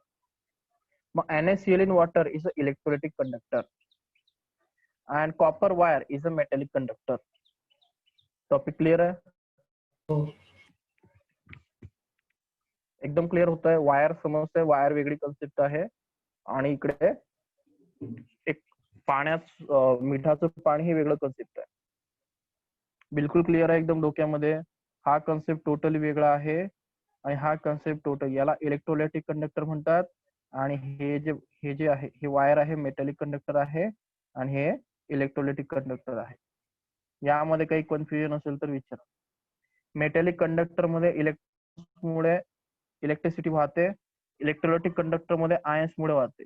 मग NaCl in water is a electrolytic conductor and copper wire is a metallic conductor. Topic clear आहे, हो. एकदम क्लिअर होत आहे. वायर समजतंय, वायर वेगळी कन्सेप्ट आहे आणि इकडे एक पाण्यात मिठाचं पाणी हे वेगळं कन्सेप्ट आहे. बिलकुल क्लिअर आहे एकदम डोक्यामध्ये. हा कन्सेप्ट टोटली वेगळा आहे आणि हा कन्सेप्ट टोटल, याला इलेक्ट्रोलाइटिक कंडक्टर म्हणतात. आणि हे जे आहे, हे वायर आहे, मेटॅलिक कंडक्टर आहे आणि हे इलेक्ट्रोलाइटिक कंडक्टर आहे. यामध्ये काही कन्फ्युजन असेल तर विचारा. मेटॅलिक कंडक्टर मध्ये इलेक्ट्रॉन्समुळे इलेक्ट्रिसिटी वाहते, इलेक्ट्रोलाइटिक कंडक्टर मध्ये आयन्स मुळे वाहते.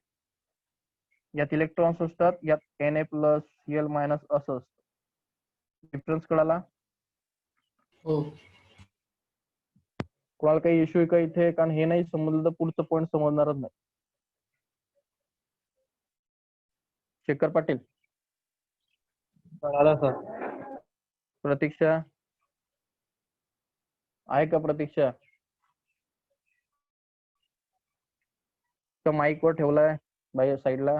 यात इलेक्ट्रॉन्स असतात, यात Na+, Cl- असं असतं. डिफरन्स कळाला. हो. कोणाला काही इश्यू आहे का इथे, कारण हे नाही समजलं तर पुढचं पॉईंट समजणारच नाही. शेखर पाटील, कळालं सर. प्रतीक्षा आहे का, प्रतीक्षा का माईक वर ठेवलाय बाई साईडला.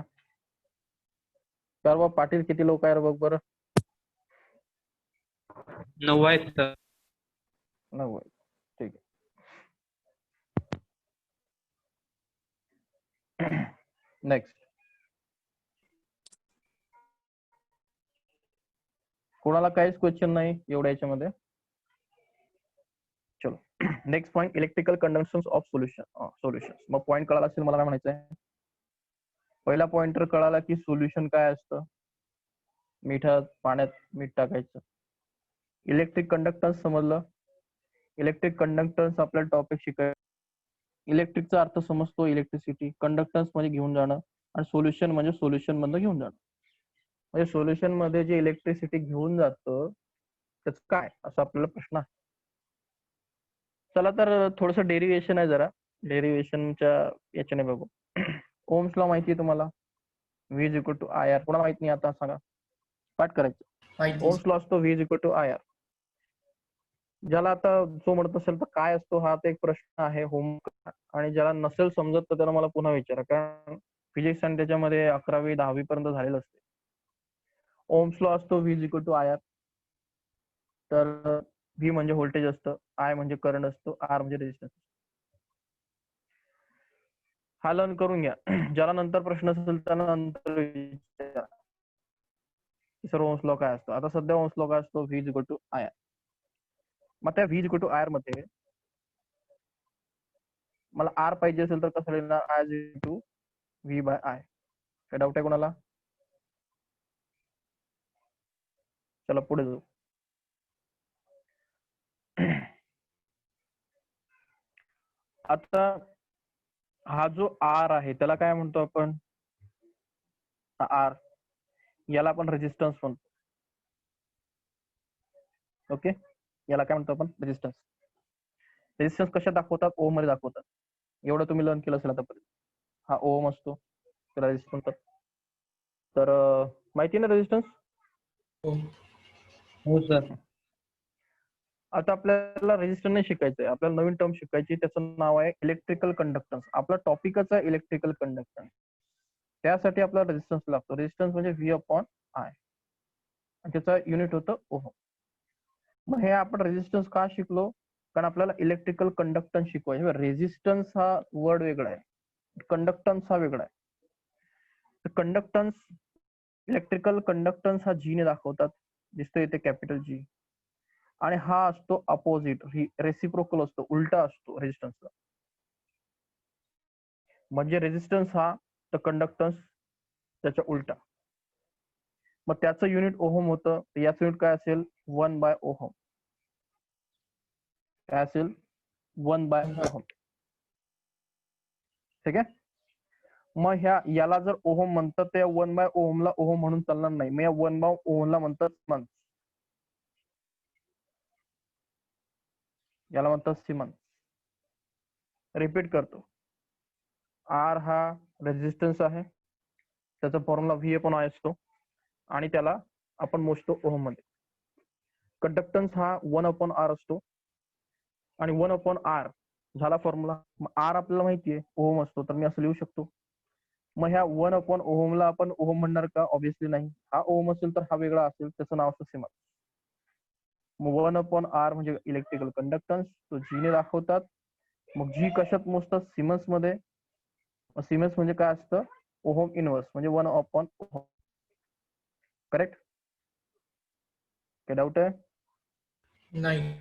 तर पाटील किती लोक आहे बघ बरं. 9 आहेत सर. 9. ठीक आहे. नेक्स्ट, कोणाला काहीच क्वेश्चन नाही एवढ्या याच्यामध्ये. चलो next point, electrical conduction of solution. मग पॉइंट कळाला असेल मला काय म्हणायचं आहे. पहिला पॉइंटर कळाला की सोल्युशन काय असतं, पाण्यात मीठ टाकायचं. इलेक्ट्रिक कंडक्टन्स समजलं. इलेक्ट्रिक कंडक्टन्स आपल्याला टॉपिक शिकाय. इलेक्ट्रिकचा अर्थ समजतो इलेक्ट्रिसिटी, कंडक्टन्स म्हणजे घेऊन जाणं, आणि सोल्युशन म्हणजे सोल्युशन मधनं घेऊन जाणं. म्हणजे सोल्युशन मध्ये जे इलेक्ट्रिसिटी घेऊन जातं त्याचं काय, असं आपल्याला प्रश्न आहे. चला तर थोडस डेरिवेशन आहे, जरा डेरिवेशनच्या याच्याने बघू. ओम्स लॉ माहिती आहे तुम्हाला, V is equal to IR. कोणाला माहित नाही आता सांगा, पाठ करायचं. माहिती. ओम्स लॉ असतो V is equal to IR. ज्याला आता जो म्हणत असेल तर काय असतो, हा तर एक प्रश्न आहे होम. आणि ज्याला नसेल समजत तर त्याला मला पुन्हा विचारा, कारण फिजिक्स आणि त्याच्यामध्ये 11वी 10वी पर्यंत झालेलं असते. ओम्स लॉ असतो V is equal to IR. तर V म्हणजे व्होल्टेज असतं, I म्हणजे करंट असतो, R म्हणजे रेजिस्टन्स. हा लर्न करून घ्या. ज्याला नंतर प्रश्न असेल त्याला नंतर विचारा सर ओम्स लॉ काय असतो. आता सध्या ओम्स लॉ काय असतो, V is equal to IR. मग त्या V is equal to IR मध्ये मला R पाहिजे असेल तर कसं लिहिणार, I is equal to V by I. काय डाऊट आहे कोणाला. चला पुढे जाऊ. आता हा जो R आहे त्याला काय म्हणतो आपण, R. याला आपण रेजिस्टन्स म्हणतो. ओके, याला काय म्हणतो आपण? रेजिस्टन्स. रेजिस्टन्स कशा दाखवतात? ओम मध्ये दाखवतात. एवढं तुम्ही लर्न केलं असेल आतापर्यंत. हा ओम असतो, त्याला रेजिस्टन्स म्हणतात. तर माहिती ना रेजिस्टन्स? हो. हो सर. आता आपल्याला रेजिस्टन्स नाही शिकायचंय, आपल्याला नवीन टर्म शिकायची. त्याचं नाव आहे इलेक्ट्रिकल कंडक्टन्स. आपला टॉपिकच आहे इलेक्ट्रिकल कंडक्टन्स. त्यासाठी आपल्याला रेजिस्टन्स लागतो. रेजिस्टन्स म्हणजे V/I, आणि त्याचा युनिट होतं ओहम. मग हे आपण रेजिस्टन्स का शिकलो? कारण आपल्याला इलेक्ट्रिकल कंडक्टन्स शिकवायचे. रेजिस्टन्स हा वर्ड वेगळा आहे, कंडक्टन्स हा वेगळा आहे. कंडक्टन्स, इलेक्ट्रिकल कंडक्टन्स हा G ने दाखवतात, दिसतो इथे कॅपिटल G. आणि हा असतो अपोजिट, रेसिप्रोकल असतो, उलटा असतो रेजिस्टन्सला. म्हणजे रेजिस्टन्स हा तर कंडक्टन्स त्याच्या उलटा. मग त्याचं युनिट ओहम होतं. याचं युनिट काय असेल? 1/Ω. काय असेल? 1/Ω. ठीक आहे. मग याला जर ओहम म्हणतात तर 1/Ω ला ओहम म्हणून चालणार नाही. मग या 1/Ω ला म्हणतात सिमन्स. याला म्हणतात सिमन्स. रिपीट करतो. R हा रेजिस्टन्स आहे, त्याचा फॉर्म्युला V/I असतो, आणि त्याला आपण मोजतो ओहम मध्ये. कंडक्टन्स हा 1/R असतो, आणि 1/R झाला फॉर्म्युला. R आपल्याला माहितीये ओहम असतो, तर मी असं लिहू शकतो. मग ह्या 1/Ω ला आपण ओहम म्हणणार का? ऑब्व्हियसली नाही. हा ओहम असेल तर हा वेगळा असेल, त्याचं नाव असतं सिमन्स. मग 1/R म्हणजे इलेक्ट्रिकल कंडक्टन्स, तो G ने दाखवतात. मग G कशात मोजतात? सिमन्स मध्ये. सिमन्स म्हणजे काय असतं? ओहम इनवर्स, म्हणजे 1/Ω. करेक्ट? काय डाऊट आहे? नाही.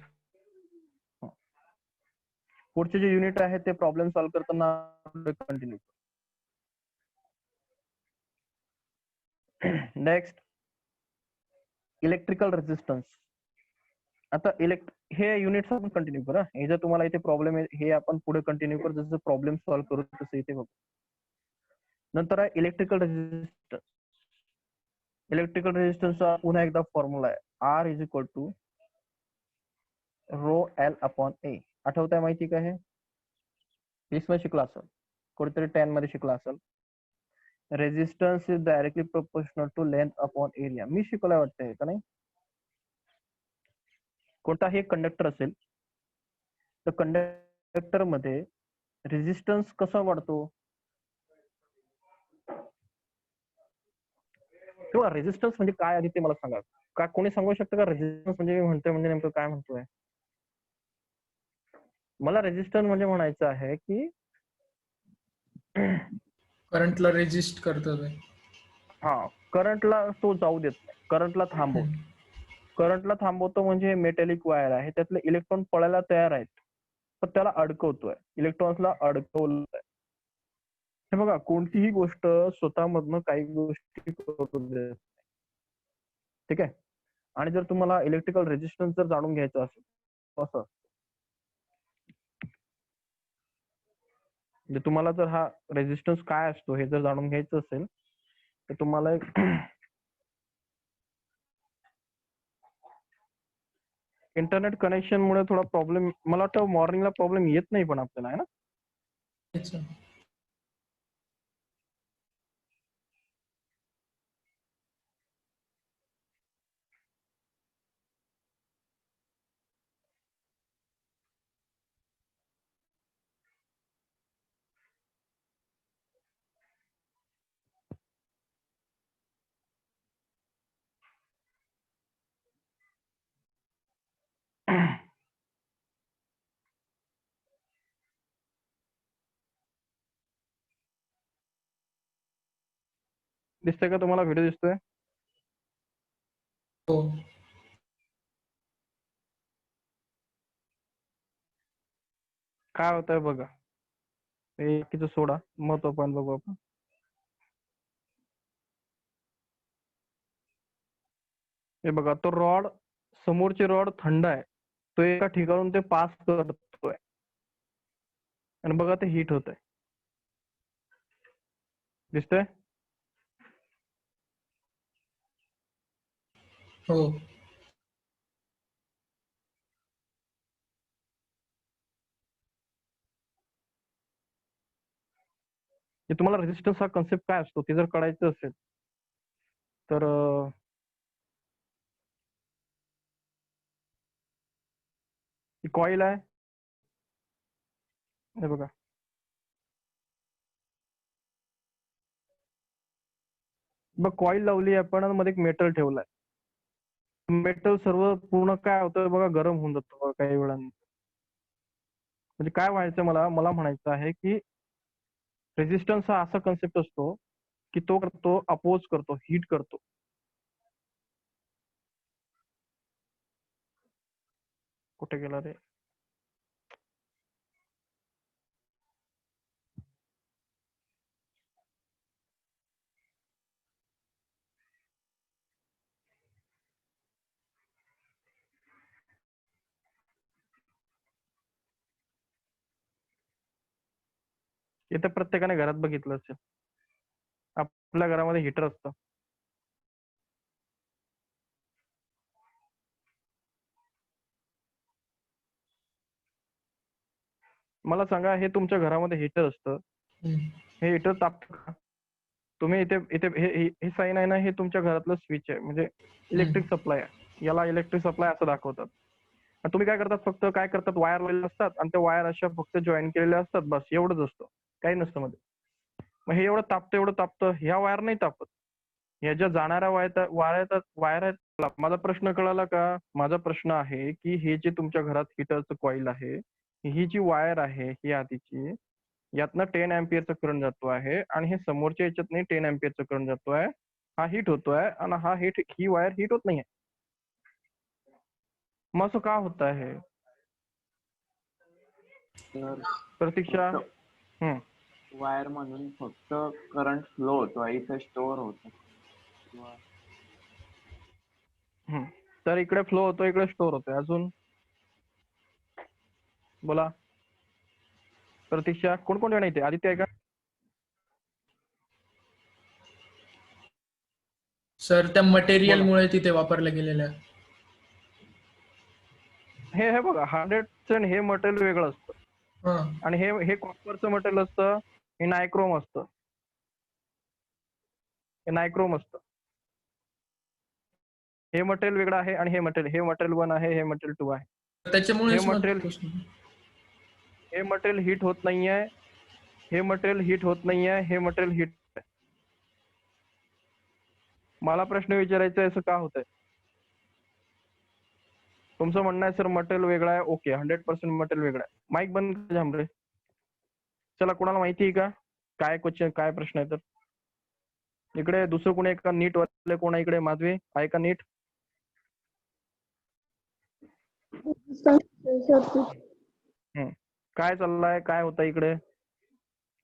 पुढचे जे युनिट आहे ते प्रॉब्लेम सॉल्व्ह करताना कंटिन्यू. Next, electrical resistance. आता हे युनिट आपण कंटिन्यू करा. हे जर तुम्हाला इथे प्रॉब्लेम आहे, हे आपण पुढे कंटिन्यू करू. जसं प्रॉब्लेम सॉल्व्ह करू तसं इथे बघू. नंतर आहे इलेक्ट्रिकल रेजिस्टन्स. इलेक्ट्रिकल रेजिस्टन्सचा पुन्हा एकदा फॉर्म्युला आहे, R ρL/A. आठवतंय? माहिती का? हे 20 मध्ये शिकला असेल, कुठेतरी 10 मध्ये शिकला असेल. Resistance is directly proportional to length upon area. मी शिकवलंय वाटतंय का नाही? कोणताही एक कंडक्टर असेल तर कंडक्टर मध्ये रेजिस्टन्स कसा वाढतो? किंवा रेजिस्टन्स म्हणजे काय आधी ते मला सांगा. का कोणी सांगू शकतं का रेजिस्टन्स म्हणजे मी म्हणतोय म्हणजे नेमकं काय म्हणतोय? मला रेजिस्टन्स म्हणजे म्हणायचं आहे की करंटला रेजिस्ट करतो ते. हा, करंटला तो जाऊ देत नाही, करंटला थांबवतो. करंटला थांबवतो म्हणजे मेटॅलिक वायर आहे, त्यातले इलेक्ट्रॉन पळायला तयार आहेत, पण त्याला अडकवतोय, इलेक्ट्रॉन्सला अडकवलंय. हे बघा, कोणतीही गोष्ट स्वतःमधनं काही गोष्टी करू देत. ठीक आहे. आणि जर तुम्हाला इलेक्ट्रिकल रेजिस्टन्स जर जाणून घ्यायचं असेल असं, म्हणजे तुम्हाला जर हा रेजिस्टन्स काय असतो हे जर जाणून घ्यायचं असेल तर तुम्हाला एक इंटरनेट कनेक्शन मुळे थोडा प्रॉब्लेम, मला वाटतं मॉर्निंगला प्रॉब्लेम येत नाही पण आपल्याला, आहे ना? अच्छा. दिसतंय का तुम्हाला? व्हिडिओ दिसतोय? हो. काय होतंय बघा, एकीचं सोडा, महत्व पण बघू आपण. हे बघा, तो रॉड, समोरचे रॉड थंड आहे, तो एका ठिकाणून ते पास करतोय आणि बघा ते हीट होत आहे. दिसतंय? हो. जे तुम्हाला रेझिस्टन्स हा कन्सेप्ट काय असतो ते जर कळायचं असेल तर कॉईल आहे हे बघा, बघ कॉईल लावली आपण आणि मध्ये एक मेटल ठेवलाय. मेटल सर्व पूर्ण काय होतं बघा, गरम होऊन जातं बघा काही वेळानंतर. म्हणजे काय व्हायचं, मला मला म्हणायचं आहे की रेझिस्टन्स हा असा कन्सेप्ट असतो की तो करतो अपोज करतो, हीट करतो. कुठे गेला रे? हे तर प्रत्येकाने घरात बघितलं असेल, आपल्या घरामध्ये हीटर असतं. मला सांगा, हे तुमच्या घरामध्ये हीटर असतं, हम्म. हे हीटर तापतं का? तुम्ही इथे इथे हे साईन आहे ना, हे तुमच्या घरातलं स्विच आहे, म्हणजे इलेक्ट्रिक सप्लाय आहे. याला इलेक्ट्रिक सप्लाय असं दाखवतात. आणि तुम्ही काय करतात, फक्त काय करतात, वायर लावलेल्या असतात आणि त्या वायर अशा फक्त जॉईन केलेल्या असतात, बस एवढंच असतं, काही नसतं मध्ये. मग हे एवढं तापतं, ह्या वायर नाही तापत. ह्या ज्या जाणाऱ्या वायर आहेत. माझा प्रश्न कळाला का? माझा प्रश्न आहे की हे जे तुमच्या घरात हीटरचं कॉईल आहे, ही जी वायर आहे ही आधीची, यातनं 10 अँपिअरचा करंट जातो आहे आणि हे समोरच्या याच्यातनं 10 अँपिअरचा करंट जातो आहे. हा हीट होतोय आणि ही वायर हीट होत नाहीये. मग असं का होत आहे? तर प्रतीक्षा. हम्म. वायर म्हणून फक्त करंट फ्लो होतो, इथे स्टोअर होतो. हम्म. तर इकडे फ्लो होतो, इकडे स्टोअर होतोय. अजून बोला. प्रतीक्षा, कोण कोण जण इथे? आदित्य आहे का? सर त्या मटेरियल बोला. मुळे तिथे वापरल्या गेलेल्या. हे हे बघा, 100% हे मटेरियल वेगळं असतं हा. आणि हे हे कॉपरचं मटेरियल असतं, हे नायक्रोम असतं. हे नायक्रोम असतं. हे मटेरियल वेगळं आहे आणि हे मटेरियल 1 आहे, हे मटेरियल 2 आहे. त्याच्यामुळेच म्हणतो सर. हे मटेरियल हीट होत नाहीये, हे मटेरियल हीट होत नाहीये, हे मटेरियल हीट. मला प्रश्न विचारायचा आहे, असं का होतंय? तुमचं म्हणणं आहे सर मटेरियल वेगळं आहे, ओके, 100% मटेरियल वेगळं आहे. माईक बंद कर झांबरे. चला, कोणाला माहिती आहे का काय क्वेश्चन, काय प्रश्न आहे? तर इकडे दुसरं कोणी आहे का नीट वाले? कोण आहे इकडे? माधवी आहे का नीट? काय चाललंय, काय होतं इकडे?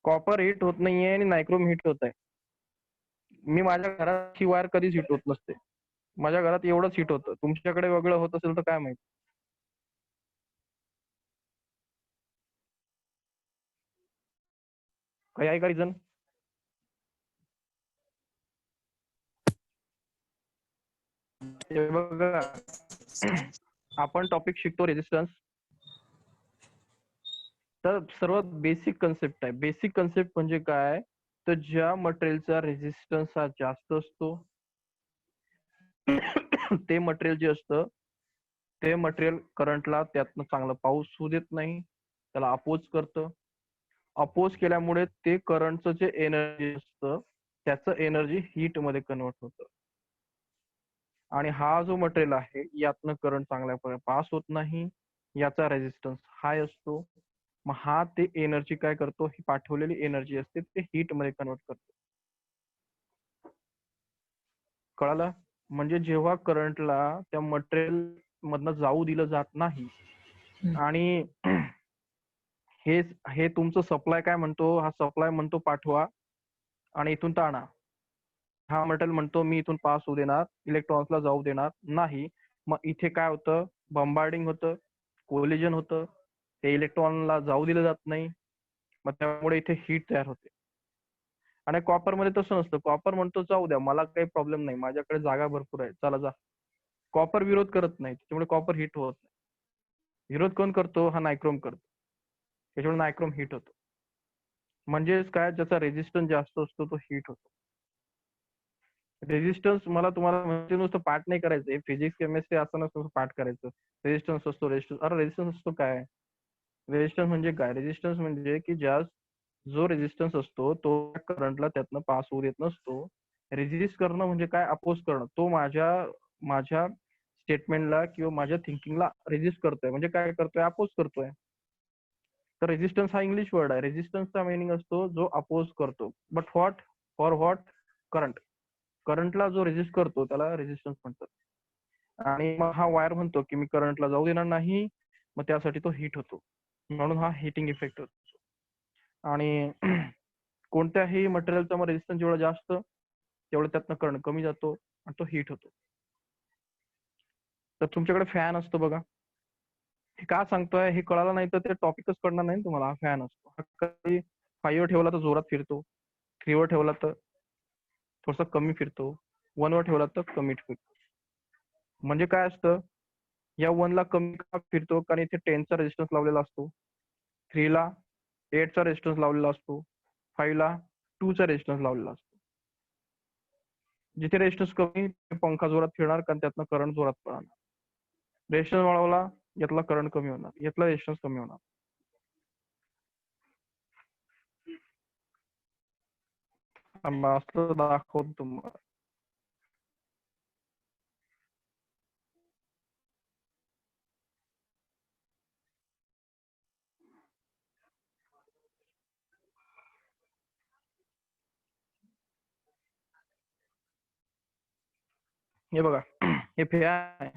कॉपर हीट होत नाहीये आणि नायक्रोम हीट होत आहे. मी माझ्या घराची वायर कधीच हीट होत नसते. माझ्या घरात एवढंच हीट होतं. तुमच्याकडे वेगळं होत असेल तर काय माहिती. काही आहे का रिझन? बघा, आपण टॉपिक शिकतो रेजिस्टन्स. तर सर्वात बेसिक कन्सेप्ट आहे. बेसिक कन्सेप्ट म्हणजे काय? तर ज्या मटेरियलचा रेजिस्टन्स हा जास्त असतो ते मटेरियल जे असतं, ते मटेरियल करंटला त्यातनं चांगला पाऊस होऊ देत नाही, त्याला अपोज करतं. अपोज केल्यामुळे ते करंटचं जे एनर्जी असतं त्याचं एनर्जी हीट मध्ये कन्वर्ट होतं. आणि हा जो मटेरियल आहे यातनं करंट चांगल्या पास होत नाही, याचा रेजिस्टन्स हाय असतो. मग हा ते एनर्जी काय करतो, ही पाठवलेली एनर्जी असते ते हीट मध्ये कन्वर्ट करतो. कळालं? म्हणजे जेव्हा करंटला त्या मटेरियल मधनं जाऊ दिलं जात नाही आणि हे हे तुमचं सप्लाय काय म्हणतो, हा सप्लाय म्हणतो पाठवा आणि इथून ताणा. हा मटेरियल म्हणतो मी इथून पास होऊ देणार, इलेक्ट्रॉन्सला जाऊ देणार नाही. मग इथे काय होतं, बंबार्डिंग होतं, कोलिजन होतं, ते इलेक्ट्रॉनला जाऊ दिलं जात नाही. मग त्यामुळे इथे हीट तयार होते. आणि कॉपर मध्ये तसं नसतं. कॉपर म्हणतो जाऊ द्या, मला काही प्रॉब्लेम नाही, माझ्याकडे जागा भरपूर आहे, चला जा. कॉपर विरोध करत नाही, त्याच्यामुळे कॉपर हिट होत नाही. विरोध कोण करतो? हा नायक्रोम करतो, त्याच्यामुळे नायक्रोम हिट होतो. म्हणजेच काय, ज्याचा रेझिस्टन्स जास्त असतो तो हिट होतो. रेझिस्टन्स मला तुम्हाला म्हणजे नुसतं पाठ नाही करायचं, फिजिक्स केमिस्ट्री असं नसतं पाठ करायचं. रेझिस्टन्स असतो, अरे रेझिस्टन्स असतो काय? रेझिस्टन्स म्हणजे काय? रेझिस्टन्स म्हणजे की जो रेझिस्टन्स असतो तो करंटला त्यातनं पास होऊ देत नसतो. रेजिस्ट करणं म्हणजे काय? अपोज करणं. तो माझ्या स्टेटमेंटला किंवा माझ्या थिंकिंगला रेजिस्ट करतोय, म्हणजे काय करतोय? अपोज करतोय. तर रेजिस्टन्स हा इंग्लिश वर्ड आहे. रेजिस्टन्सचा मिनिंग असतो जो अपोज करतो. But for what? करंट. करंटला जो रेजिस्ट करतो त्याला रेजिस्टन्स म्हणतात. आणि मग हा वायर म्हणतो की मी करंटला जाऊ देणार नाही, मग त्यासाठी तो हिट होतो, म्हणून हा हिटिंग इफेक्ट होतो. आणि कोणत्याही मटेरियलचा मग रेजिस्टन्स जेवढा जास्त तेवढं त्यातनं करंट कमी जातो आणि तो हिट होतो. तर तुमच्याकडे फॅन असतो बघा, हे का सांगतोय हे कळालं नाही तर ते टॉपिकच कळणार नाही तुम्हाला. हा फॅन असतो, हा कधी 5 वर ठेवला तर जोरात फिरतो, 3 वर ठेवला तर थोडासा कमी फिरतो, 1 वर ठेवला तर कमी फिरतो. म्हणजे काय असतं, या 1 ला कमी का फिरतो? कारण इथे 10 चा रेजिस्टन्स लावलेला असतो, 3 ला 8 चा रेजिस्टन्स लावलेला असतो, 5 ला 2 चा रेजिस्टन्स लावलेला असतो. जिथे रेजिस्टन्स कमी पंखा जोरात फिरणार, कारण त्यातनं करंट जोरात पळणार. रेजिस्टन्स वाढवला, यातला करंट कमी होणार, यातला रेजिस्टन्स कमी होणार. असं दाखवतो तुम्हाला. हे बघा, हे फॅन आहे,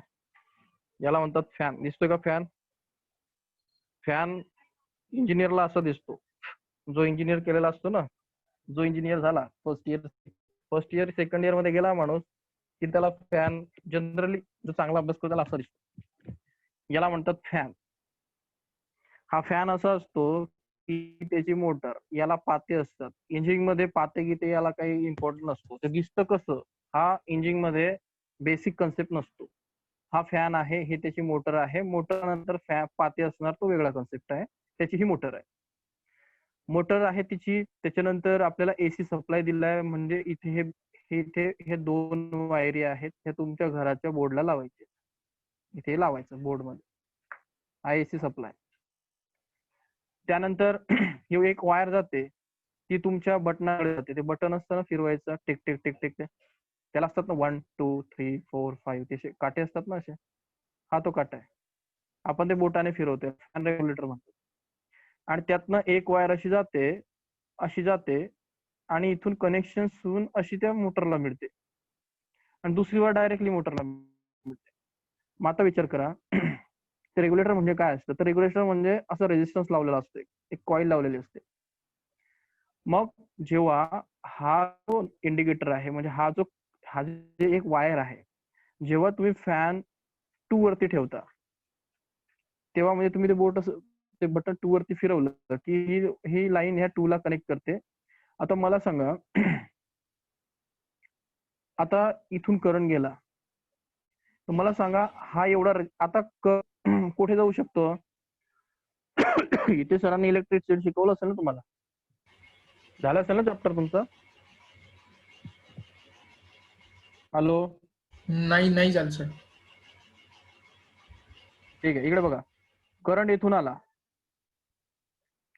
याला म्हणतात फॅन. दिसतोय का फॅन? फॅन इंजिनियरला असा दिसतो, जो इंजिनियर केलेला असतो ना, जो इंजिनियर झाला फर्स्ट इयर सेकंड इयर मध्ये गेला माणूस की त्याला फॅन जनरली जो चांगला अभ्यास करतो त्याला असा दिसतो, याला म्हणतात फॅन. हा फॅन असा असतो की त्याची मोटर, याला पाते असतात. इंजिन मध्ये पाते गीते याला काही इम्पॉर्टंट नसतो, ते दिसतं कसं हा इंजिन मध्ये बेसिक कन्सेप्ट नसतो. हा फॅन आहे, हे त्याची मोटर आहे, मोटर नंतर पाते असणार, तो वेगळा कन्सेप्ट आहे, त्याची ही मोटर आहे. मोटर आहे तिची, त्याच्यानंतर आपल्याला एसी सप्लाय दिलाय, म्हणजे इथे हे 2 वायरी आहेत, हे तुमच्या घराच्या बोर्डला लावायचे, इथे लावायचं बोर्ड मध्ये, हा एसी सप्लाय. त्यानंतर ही एक वायर जाते, ती तुमच्या बटनाकडे जाते. ते बटन असतं ना फिरवायचं, टिक टिक टिक टिक, त्याला असतात ना 1 2 3 4 5 ते काटे असतात ना असे, हा तो काटा आहे. आपण ते बोटाने फिरवतोय, फॅन रेग्युलेटर म्हणतो. आणि त्यातनं एक वायर अशी जाते आणि इथून कनेक्शन होऊन अशी त्या मोटरला मिळते, आणि दुसरी वायर डायरेक्टली मोटरला मिळते. मग आता विचार करा, ते रेग्युलेटर म्हणजे काय असतं? तर रेग्युलेटर म्हणजे असं रेजिस्टन्स लावलेला असतो, एक कॉईल लावलेली असते. मग जेव्हा हा जो इंडिकेटर आहे, म्हणजे हा जे एक वायर आहे, जेव्हा तुम्ही फॅन 2 वरती ठेवता तेव्हा म्हणजे तुम्ही ते बटन 2 वरती फिरवलं की ही लाईन ह्या 2 ला कनेक्ट करते. आता मला सांगा, आता इथून करंट गेला तर मला सांगा हा एवढा आता कुठे जाऊ शकतो? इथे सरांनी इलेक्ट्रिसिटी शिकवलं असेल ना तुम्हाला, झालं असेल ना चॅप्टर तुमचं? हॅलो, नाही झालं सर. ठीक आहे, इकडे बघा, करंट इथून आला,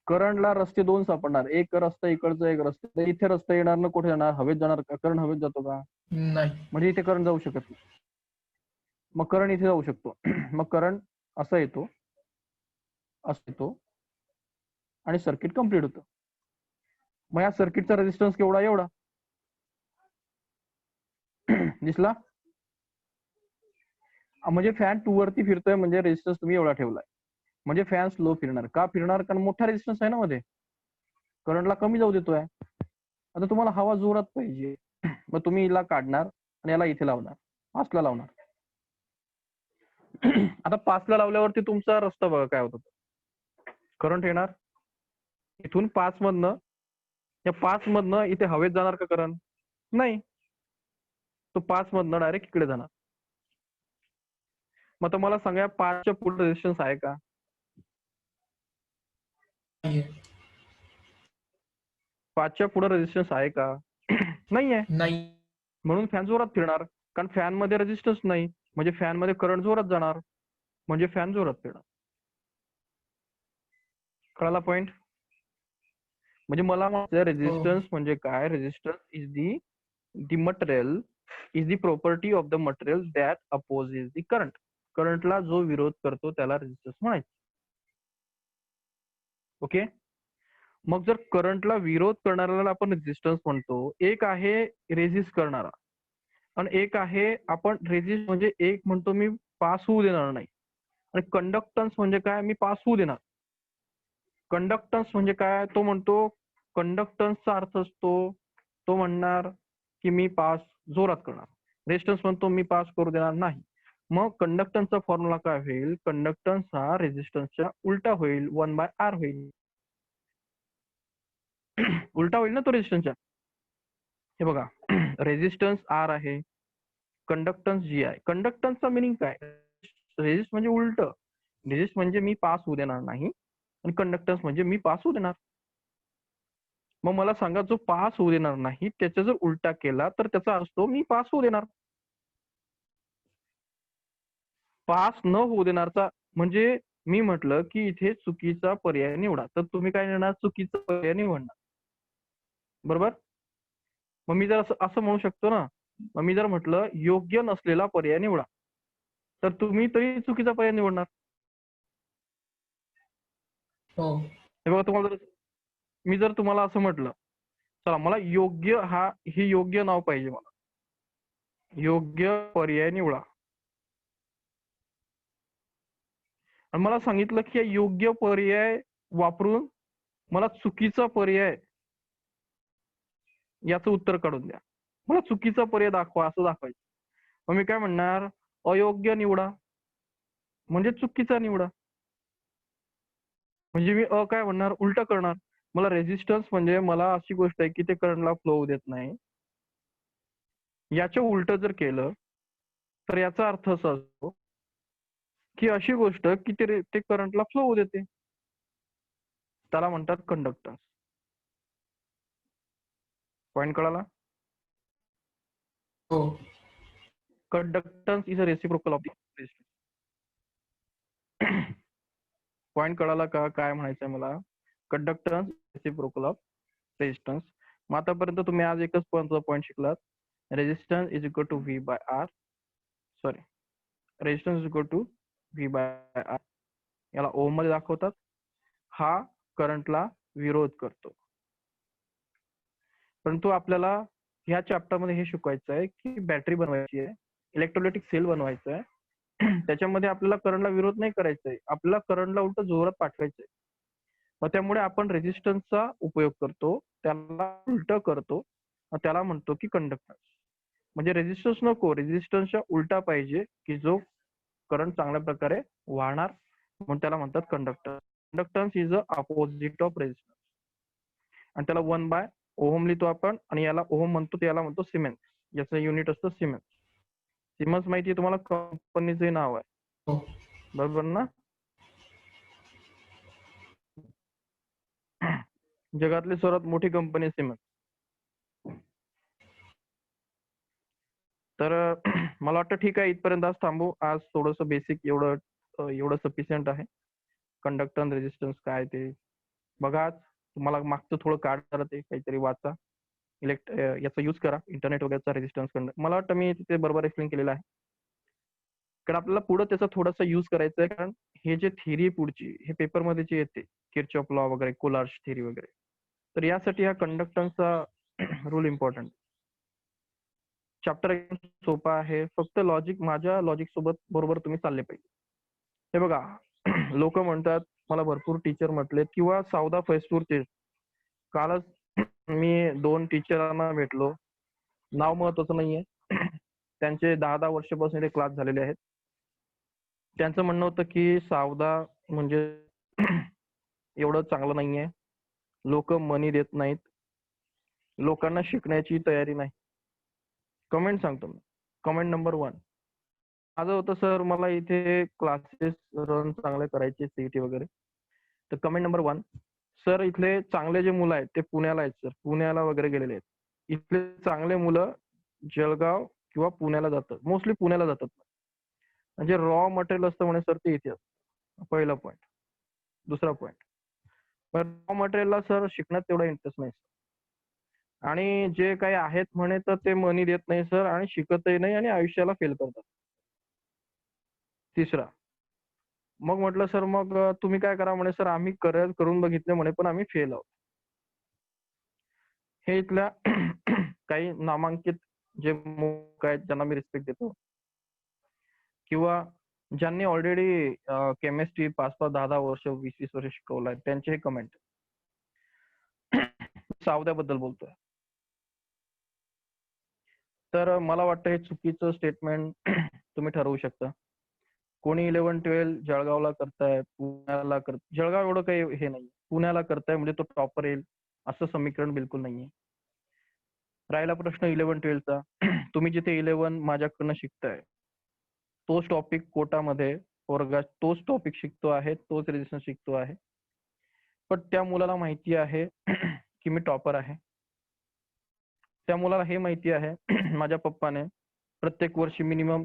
करंटला रस्ते 2 सापडणार, एक रस्ता इकडचा, एक रस्ता इथे. रस्ता येणार ना, कुठे जाणार? हवेत जाणार का? करंट हवेत जातो का? नाही. म्हणजे इथे करंट जाऊ शकत नाही. मग करंट इथे जाऊ शकतो. मग करंट असा येतो आणि सर्किट कम्प्लीट होतं. मग या सर्किटचा रेजिस्टन्स केवढा? एवढा. दिसला? म्हणजे फॅन 2 वरती फिरतोय म्हणजे रेजिस्टन्स तुम्ही एवढा ठेवलाय, म्हणजे फॅन स्लो फिरणार. का फिरणार? कारण मोठा रेजिस्टन्स आहे ना मध्ये, करंटला कमी जाऊ देतोय. आता तुम्हाला हवा जोरात पाहिजे, मग तुम्ही हिला काढणार आणि याला इथे लावणार, 5 ला लावणार. आता 5 ला लावल्यावरती तुमचा रस्ता बघा काय होतो, करंट येणार इथून 5 मधनं, या 5 मधनं इथे हवेत जाणार का करंट? नाही, तो 5 मधनं डायरेक्ट इकडे जाणार. मग आता मला सांगा 5च्या पुढे रेजिस्टन्स आहे का? नाहीये. 5च्या पुढे रेजिस्टन्स आहे का? नाही आहे. नाही. म्हणून फॅन जोरात फिरणार, कारण फॅन मध्ये रेजिस्टन्स नाही, म्हणजे फॅन मध्ये करंट जोरात जाणार, म्हणजे फॅन जोरात फिरणार. कळाला पॉइंट? म्हणजे मला म्हणायचं रेजिस्टन्स म्हणजे काय? Resistance is the material is the property of the material that opposes the current. करंटला जो विरोध करतो त्याला रेजिस्टन्स म्हणायचं. ओके. मग जर करंटला विरोध करणाऱ्याला आपण रेजिस्टन्स म्हणतो, एक आहे रेजिस्ट करणारा आणि एक आहे आपण रेजिस्ट म्हणजे एक म्हणतो मी पास होऊ देणार नाही, आणि कंडक्टन्स म्हणजे काय? मी पास होऊ देणार. कंडक्टन्स म्हणजे काय? तो म्हणतो कंडक्टन्सचा अर्थ असतो, तो म्हणणार की मी पास जोरात करणार. रेजिस्टन्स म्हणतो मी पास करू देणार नाही. मग कंडक्टन्सचा फॉर्म्युला काय होईल? कंडक्टन्स हा रेजिस्टन्सच्या उलटा होईल, 1/R होईल. उलटा होईल ना तो रेजिस्टन्सच्या. हे बघा, रेजिस्टन्स R आहे, कंडक्टन्स G आहे. कंडक्टन्सचा मिनिंग काय? रेजिस्ट म्हणजे उलट, रेजिस्ट म्हणजे मी पास होऊ देणार नाही, आणि कंडक्टन्स म्हणजे मी पास होऊ देणार. मग मला सांगा, जो पास होऊ देणार नाही त्याचा जर उलटा केला तर त्याचा असतो मी पास होऊ देणार. पास न होऊ देणारचा म्हणजे मी म्हटलं की इथे चुकीचा पर्याय निवडा, तर तुम्ही काय निवडणार? चुकीचा पर्याय निवडणार, बरोबर? मग मी जर असं म्हणू शकतो ना, मग मी जर म्हटलं योग्य नसलेला पर्याय निवडा, तर तुम्ही तरी चुकीचा पर्याय निवडणार. हो. हे बघा, तुम्हाला मी जर तुम्हाला असं म्हटलं, चला मला योग्य हे योग्य नाव पाहिजे, मला योग्य पर्याय निवडा, आणि मला सांगितलं की योग्य पर्याय वापरून मला चुकीचा पर्याय याचं उत्तर काढून द्या, मला चुकीचा पर्याय दाखवा असं दाखवायचं. मग मी काय म्हणणार? अयोग्य निवडा, म्हणजे चुकीचा निवडा. म्हणजे मी काय म्हणणार? उलट करणार. मला रेजिस्टन्स म्हणजे मला अशी गोष्ट आहे की ते करंटला फ्लो होऊ देत नाही, याच्या उलट जर केलं तर याचा अर्थ असा असतो की अशी गोष्ट की ते करंटला फ्लो होऊ देते, त्याला म्हणतात कंडक्टन्स. पॉइंट कळाला? हो. Conductance is a reciprocal of resistance. Point कळाला का? काय म्हणायचंय मला? Conductance reciprocal of resistance. मग आतापर्यंत तुम्ही आज एकच पॉइंट शिकलात, resistance is equal to V by R, sorry, resistance is equal to V by R. याला ओम मध्ये दाखवतात. हा करंटला विरोध करतो. परंतु आपल्याला ह्या चॅप्टर मध्ये हे शिकवायचं आहे की बॅटरी बनवायची आहे, इलेक्ट्रोलाइटिक सेल बनवायचं आहे. त्याच्यामध्ये आपल्याला करंटला विरोध नाही करायचा आहे, आपल्याला करंटला उलट जोरात पाठवायचंय. मग त्यामुळे आपण रेजिस्टन्सचा उपयोग करतो, त्याला उलट करतो, त्याला म्हणतो की कंडक्टन्स. म्हणजे रेजिस्टन्स नको, रेजिस्टन्सच्या उलटा पाहिजे की जो करंट चांगल्या प्रकारे वाहणार, म्हणून त्याला म्हणतात conductance. Conductance is a opposite of resistance, आणि त्याला 1/Ω लिहितो आपण, आणि याला ओहम म्हणतो, त्याला म्हणतो सिमेन्स. याचं युनिट असतं सिमेन्स. सिमेन्स माहिती आहे तुम्हाला, कंपनीचे नाव आहे, हो. बरोबर ना? जगातली सर्वात मोठी कंपनी सिमेन्स. तर मला वाटतं ठीक आहे, इथपर्यंत आज थांबू. आज थोडंसं बेसिक एवढं सफिशियंट आहे. कंडक्टन्स रेजिस्टन्स काय ते बघा. आज तुम्हाला मागचं थोडं कार्ड करा, ते काहीतरी वाचा, याचा यूज करा, इंटरनेट वगैरेचा रेजिस्टन्स. मला वाटतं मी तिथे बरोबर एक्सप्लेन केलेलं आहे, कारण आपल्याला पुढे त्याचा थोडासा यूज करायचा आहे. कारण हे जे थिअरी पुढची हे पेपरमध्ये जे येते, किर्चॉफ लॉ वगैरे, कोलार्च थिअरी वगैरे, तर यासाठी हा कंडक्टन्सचा रूल इम्पॉर्टंट. चॅप्टर सोपा आहे, फक्त लॉजिक माझ्या लॉजिक सोबत बरोबर तुम्ही चालले पाहिजे. हे बघा, लोक म्हणतात, मला भरपूर टीचर म्हटलेत, किंवा सावदा फैस्तूरचे, कालच मी 2 टीचरांना भेटलो, नाव महत्वाचं नाहीये, त्यांचे 10-10 वर्षापासून ते क्लास झालेले आहेत. त्यांचं म्हणणं होतं की सावदा म्हणजे एवढं चांगलं नाहीये, लोक मनी देत नाहीत, लोकांना शिकण्याची तयारी नाही. कमेंट सांगतो मी, कमेंट नंबर 1, माझं होतं सर, मला इथे क्लासेस रन चांगले करायचे, सीईटी वगैरे. तर कमेंट नंबर 1, सर इथले चांगले जे मुलं आहेत ते पुण्याला आहेत सर, पुण्याला वगैरे गेलेले आहेत. इथले चांगले मुलं जळगाव किंवा पुण्याला जातात, मोस्टली पुण्याला जातात. म्हणजे रॉ मटेरियल असतं म्हणे सर ते इथे असतं. पहिला पॉईंट. दुसरा पॉईंट, पण रॉ मटेरियलला सर शिकण्यात तेवढा इंटरेस्ट नाही. आणि जे काही आहेत म्हणे तर ते मनी देत नाही सर, आणि शिकतही नाही आणि आयुष्याला फेल करतात. तिसरा, मग म्हटलं सर मग तुम्ही काय करा म्हणे सर, आम्ही करून बघितले म्हणे पण आम्ही फेल आहोत. हे इथल्या काही नामांकित जे मूक आहेत ज्यांना मी रिस्पेक्ट देतो, किंवा ज्यांनी ऑलरेडी केमिस्ट्री 5-5, 10-10 वर्ष, 20-20 वर्ष शिकवलंय, त्यांचे कमेंट. सावध्याबद्दल बोलतोय. तर मला वाटतं हे चुकीचं स्टेटमेंट तुम्ही ठरवू शकता. कोणी 11-12 जळगावला करताय, पुण्याला जळगाव एवढं काही हे नाही, पुण्याला करताय म्हणजे तो टॉपर येईल असं समीकरण बिलकुल नाहीये. राहिला प्रश्न 11-12चा. तुम्ही जिथे 11 माझ्याकडनं शिकताय, तोच टॉपिक कोटामध्ये वर्गात तोच टॉपिक शिकतो आहे, तोच रेजिस्टन्स शिकतो आहे. पण त्या मुलाला माहिती आहे की मी टॉपर आहे. त्या मुलाला हे माहिती आहे माझ्या पप्पाने प्रत्येक वर्षी मिनिमम